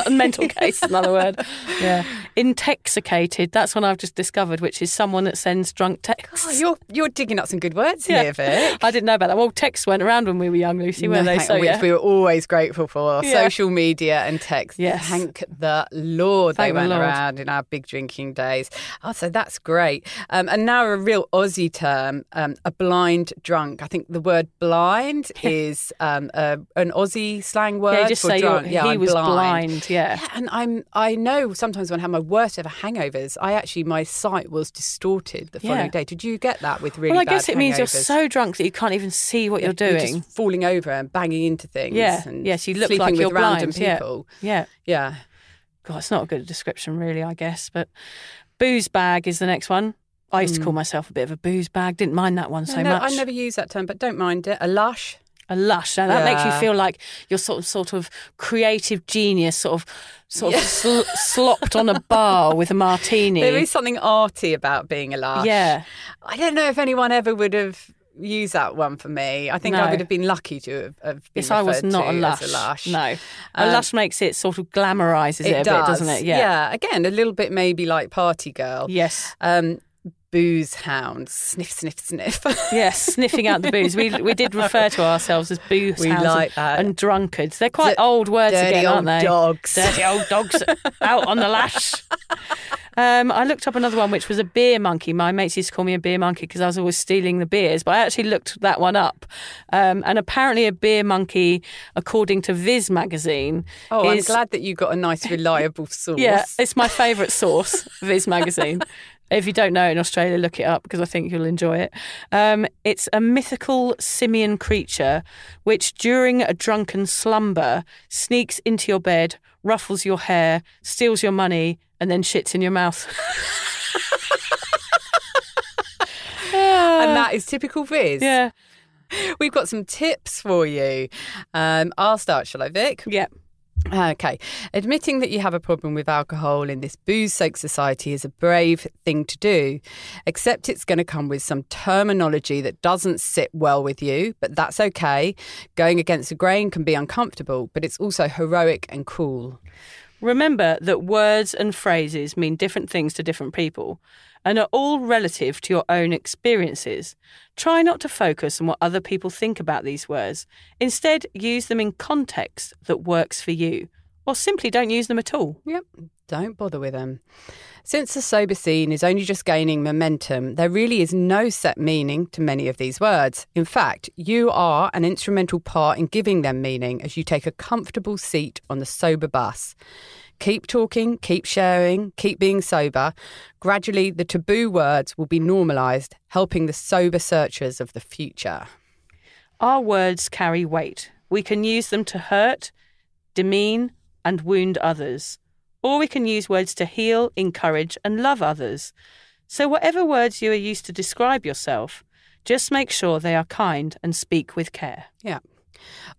Mental case, another word. Yeah. Intoxicated, that's one I've just discovered, which is someone that sends drunk texts. Oh, you're digging up some good words here, Vic. I didn't know about that. Well, texts weren't around when we were young, Lucy, were they? So, which we were always grateful for. Yeah. Social media and text. Yes. Thank the Lord Thank they the went Lord. around in our big drinking days. Oh, so that's great. And now a real Aussie term, a blind drunk. I think the word blind is an Aussie slang word just for say drunk. he I'm was blind. Yeah. And I know sometimes when I have my worst ever hangovers, my sight was distorted the following day. Did you get that with really bad hangovers? Well, I guess it means you're so drunk that you can't even see what you're doing. You're just falling over and banging into things. Yeah. And yes, you look sleeping like with you're random blind. people. Yeah. Yeah. God, it's not a good description, really, I guess. But booze bag is the next one. I used to call myself a bit of a booze bag. Didn't mind that one so much. I never use that term, but don't mind it. A lush. A lush. Now, that makes you feel like you're sort of creative genius, sort of slopped on a bar with a martini. There is something arty about being a lush. Yeah. I don't know if anyone ever would have used that one for me. I think I would have been lucky to have been Yes, I was not a lush. as a lush. No. A lush makes it sort of glamorises it a bit, doesn't it? Yeah. Again, a little bit maybe like party girl. Yes. Booze hounds. Sniff, sniff, sniff. Yes, sniffing out the booze. We did refer to ourselves as booze hounds like that. and drunkards. They're quite old words again, aren't they? Dogs. Dirty old dogs out on the lash. I looked up another one, which was a beer monkey. My mates used to call me a beer monkey because I was always stealing the beers, but I actually looked that one up. And apparently a beer monkey, according to Viz magazine... Oh, I'm glad that you got a nice, reliable source. Yeah, it's my favourite source, Viz magazine. If you don't know it in Australia, look it up because I think you'll enjoy it. It's a mythical simian creature which, during a drunken slumber, sneaks into your bed, ruffles your hair, steals your money, and then shits in your mouth. And that is typical Viz. Yeah. We've got some tips for you. I'll start, shall I, Vic? Yeah. Okay. Admitting that you have a problem with alcohol in this booze-soaked society is a brave thing to do. Except it's going to come with some terminology that doesn't sit well with you, but that's okay. Going against the grain can be uncomfortable, but it's also heroic and cool. Remember that words and phrases mean different things to different people and are all relative to your own experiences. Try not to focus on what other people think about these words. Instead, use them in context that works for you, or simply don't use them at all. Yep, don't bother with them. Since the sober scene is only just gaining momentum, there really is no set meaning to many of these words. In fact, you are an instrumental part in giving them meaning as you take a comfortable seat on the sober bus. Keep talking, keep sharing, keep being sober. Gradually, the taboo words will be normalised, helping the sober searchers of the future. Our words carry weight. We can use them to hurt, demean, and wound others. or we can use words to heal, encourage and love others. So whatever words you are used to describe yourself, just make sure they are kind and speak with care. Yeah.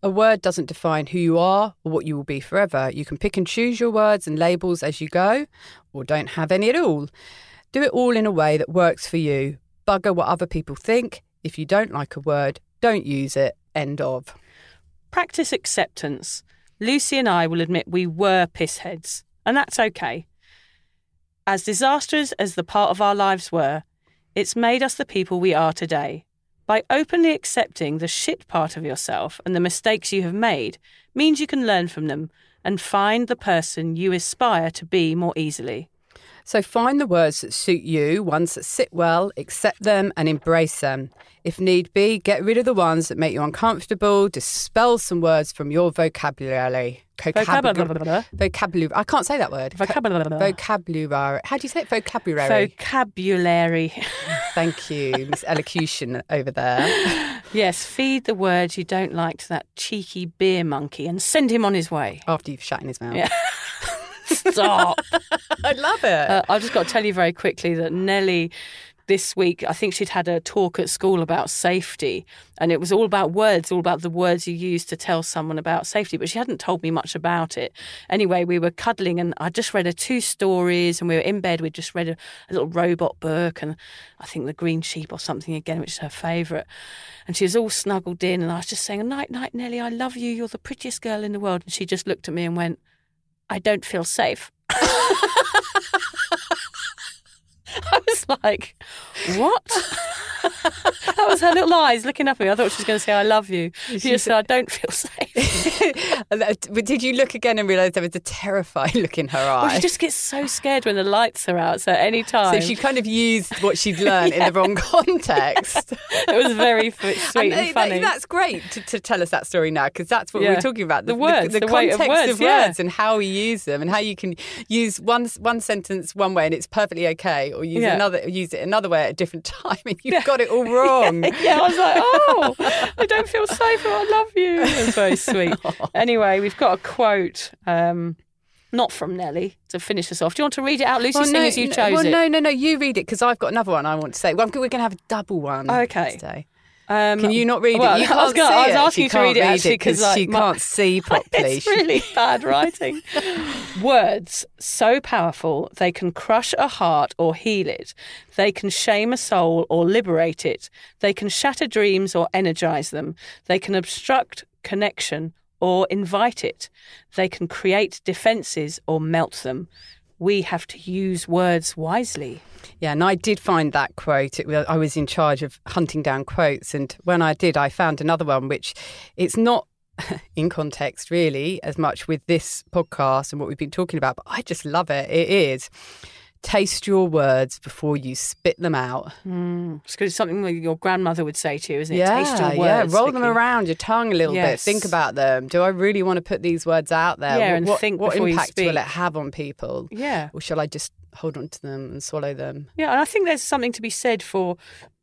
A word doesn't define who you are or what you will be forever. You can pick and choose your words and labels as you go, or don't have any at all. Do it all in a way that works for you. Bugger what other people think. If you don't like a word, don't use it. End of. Practice acceptance. Lucy and I will admit we were pissheads, and that's okay. As disastrous as the part of our lives were, it's made us the people we are today. By openly accepting the shit part of yourself and the mistakes you have made means you can learn from them and find the person you aspire to be more easily. So find the words that suit you, ones that sit well, accept them and embrace them. If need be, get rid of the ones that make you uncomfortable, dispel some words from your vocabulary. Vocabulary. I can't say that word. Vocabulary. How do you say it? Vocabulary. Vocabulary. Thank you, Miss Elocution over there. Yes, feed the words you don't like to that cheeky beer monkey and send him on his way. After you've shut in his mouth. Yeah. Stop. I love it. I've just got to tell you very quickly that Nelly this week, I think she'd had a talk at school about safety, and it was all about words, all about the words you use to tell someone about safety, but she hadn't told me much about it. Anyway, we were cuddling and I just read her 2 stories, and we were in bed. We'd just read a little robot book, and I think The Green Sheep or something again, which is her favourite. And she was all snuggled in, and I was just saying, night, night, Nelly, I love you. You're the prettiest girl in the world. And she just looked at me and went, I don't feel safe. I was like, what? That was her little eyes looking up at me. I thought she was going to say, I love you. She just said, I don't feel safe. But did you look again and realise there was a terrified look in her eye? Well, she just gets so scared when the lights are out, so any time. So she kind of used what she'd learned in the wrong context. It was very sweet and funny. That's great to tell us that story now, because that's what we're talking about. The words, the weight context of words, and how we use them, and how you can use one sentence one way and it's perfectly okay, or use it another way at a different time, and you've got it all wrong. Yeah, I was like, oh, I don't feel safe, but I love you. It was very sweet. Anyway, we've got a quote, not from Nelly, to finish us off. Do you want to read it out, Lucy, seeing as you chose it? No, you read it, because I've got another one I want to say. Well, we're going to have a double one today. Can you not read it? You can't see it. I was asking you to read it actually because she can't see properly. It's really bad writing. Words so powerful they can crush a heart or heal it. They can shame a soul or liberate it. They can shatter dreams or energize them. They can obstruct connection or invite it. They can create defences or melt them. We have to use words wisely. Yeah, and I did find that quote. I was in charge of hunting down quotes, and when I did, I found another one, which it's not in context really as much with this podcast and what we've been talking about, but I just love it. It is, taste your words before you spit them out. It's because it's something that your grandmother would say to you, isn't it? Taste your words. Yeah, roll them around your tongue a little bit. Think about them. Do I really want to put these words out there? Yeah, and think what before you impact speak. will it have on people? Yeah. Or shall I just hold on to them and swallow them? Yeah, and I think there's something to be said for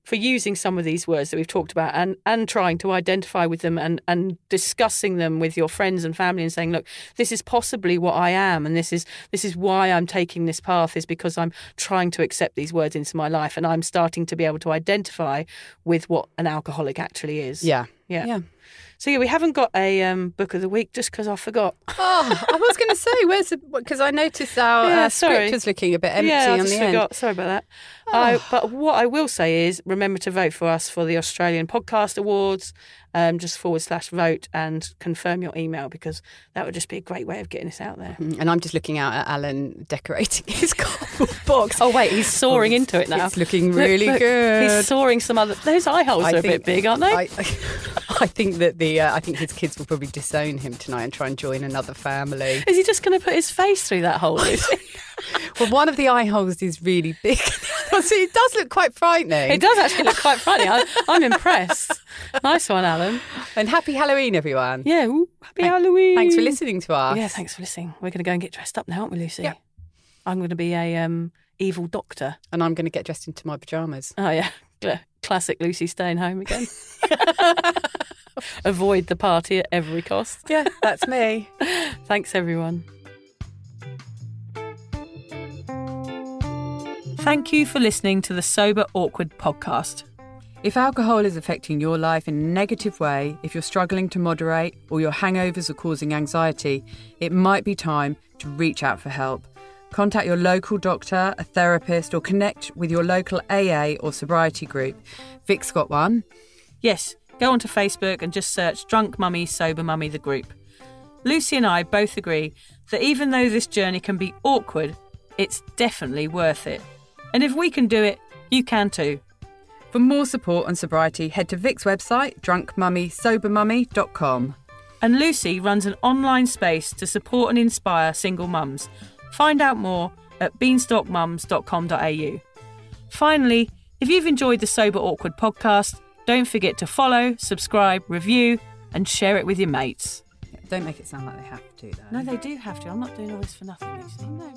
using some of these words that we've talked about and trying to identify with them and discussing them with your friends and family and saying, look, this is possibly what I am, and this is why I'm taking this path, is because I'm trying to accept these words into my life, and I'm starting to be able to identify with what an alcoholic actually is. Yeah. So we haven't got a book of the week just because I forgot. Oh, I was going to say, because I noticed our script was looking a bit empty on the end. Forgot. Sorry about that. But what I will say is, remember to vote for us for the Australian Podcast Awards. Just /vote and confirm your email, because that would just be a great way of getting us out there. And I'm just looking out at Alan decorating his cardboard box. Oh wait, he's soaring into it now. It's looking really good. He's soaring some other. Those eye holes are a bit big, aren't they? I think that I think his kids will probably disown him tonight and try and join another family. Is he just going to put his face through that hole? Well, one of the eye holes is really big. So it does look quite frightening. It does actually look quite frightening. I'm impressed. Nice one, Alan. And happy Halloween, everyone. Yeah, happy Halloween. Thanks for listening to us. Yeah, thanks for listening. We're going to go and get dressed up now, aren't we, Lucy? Yeah. I'm going to be a evil doctor. And I'm going to get dressed into my pyjamas. Oh, yeah. Classic Lucy staying home again. Avoid the party at every cost. Yeah, that's me. Thanks, everyone. Thank you for listening to the Sober Awkward podcast. If alcohol is affecting your life in a negative way, if you're struggling to moderate or your hangovers are causing anxiety, it might be time to reach out for help. Contact your local doctor, a therapist, or connect with your local AA or sobriety group. Vic's got one. Yes, go onto Facebook and just search Drunk Mummy, Sober Mummy, the group. Lucy and I both agree that even though this journey can be awkward, it's definitely worth it. And if we can do it, you can too. For more support on sobriety, head to Vic's website, drunkmummysobermummy.com. And Lucy runs an online space to support and inspire single mums. Find out more at beanstalkmums.com.au. Finally, if you've enjoyed the Sober Awkward podcast, don't forget to follow, subscribe, review, and share it with your mates. Don't make it sound like they have to, though. No, they do have to. I'm not doing all this for nothing, Lucy. No.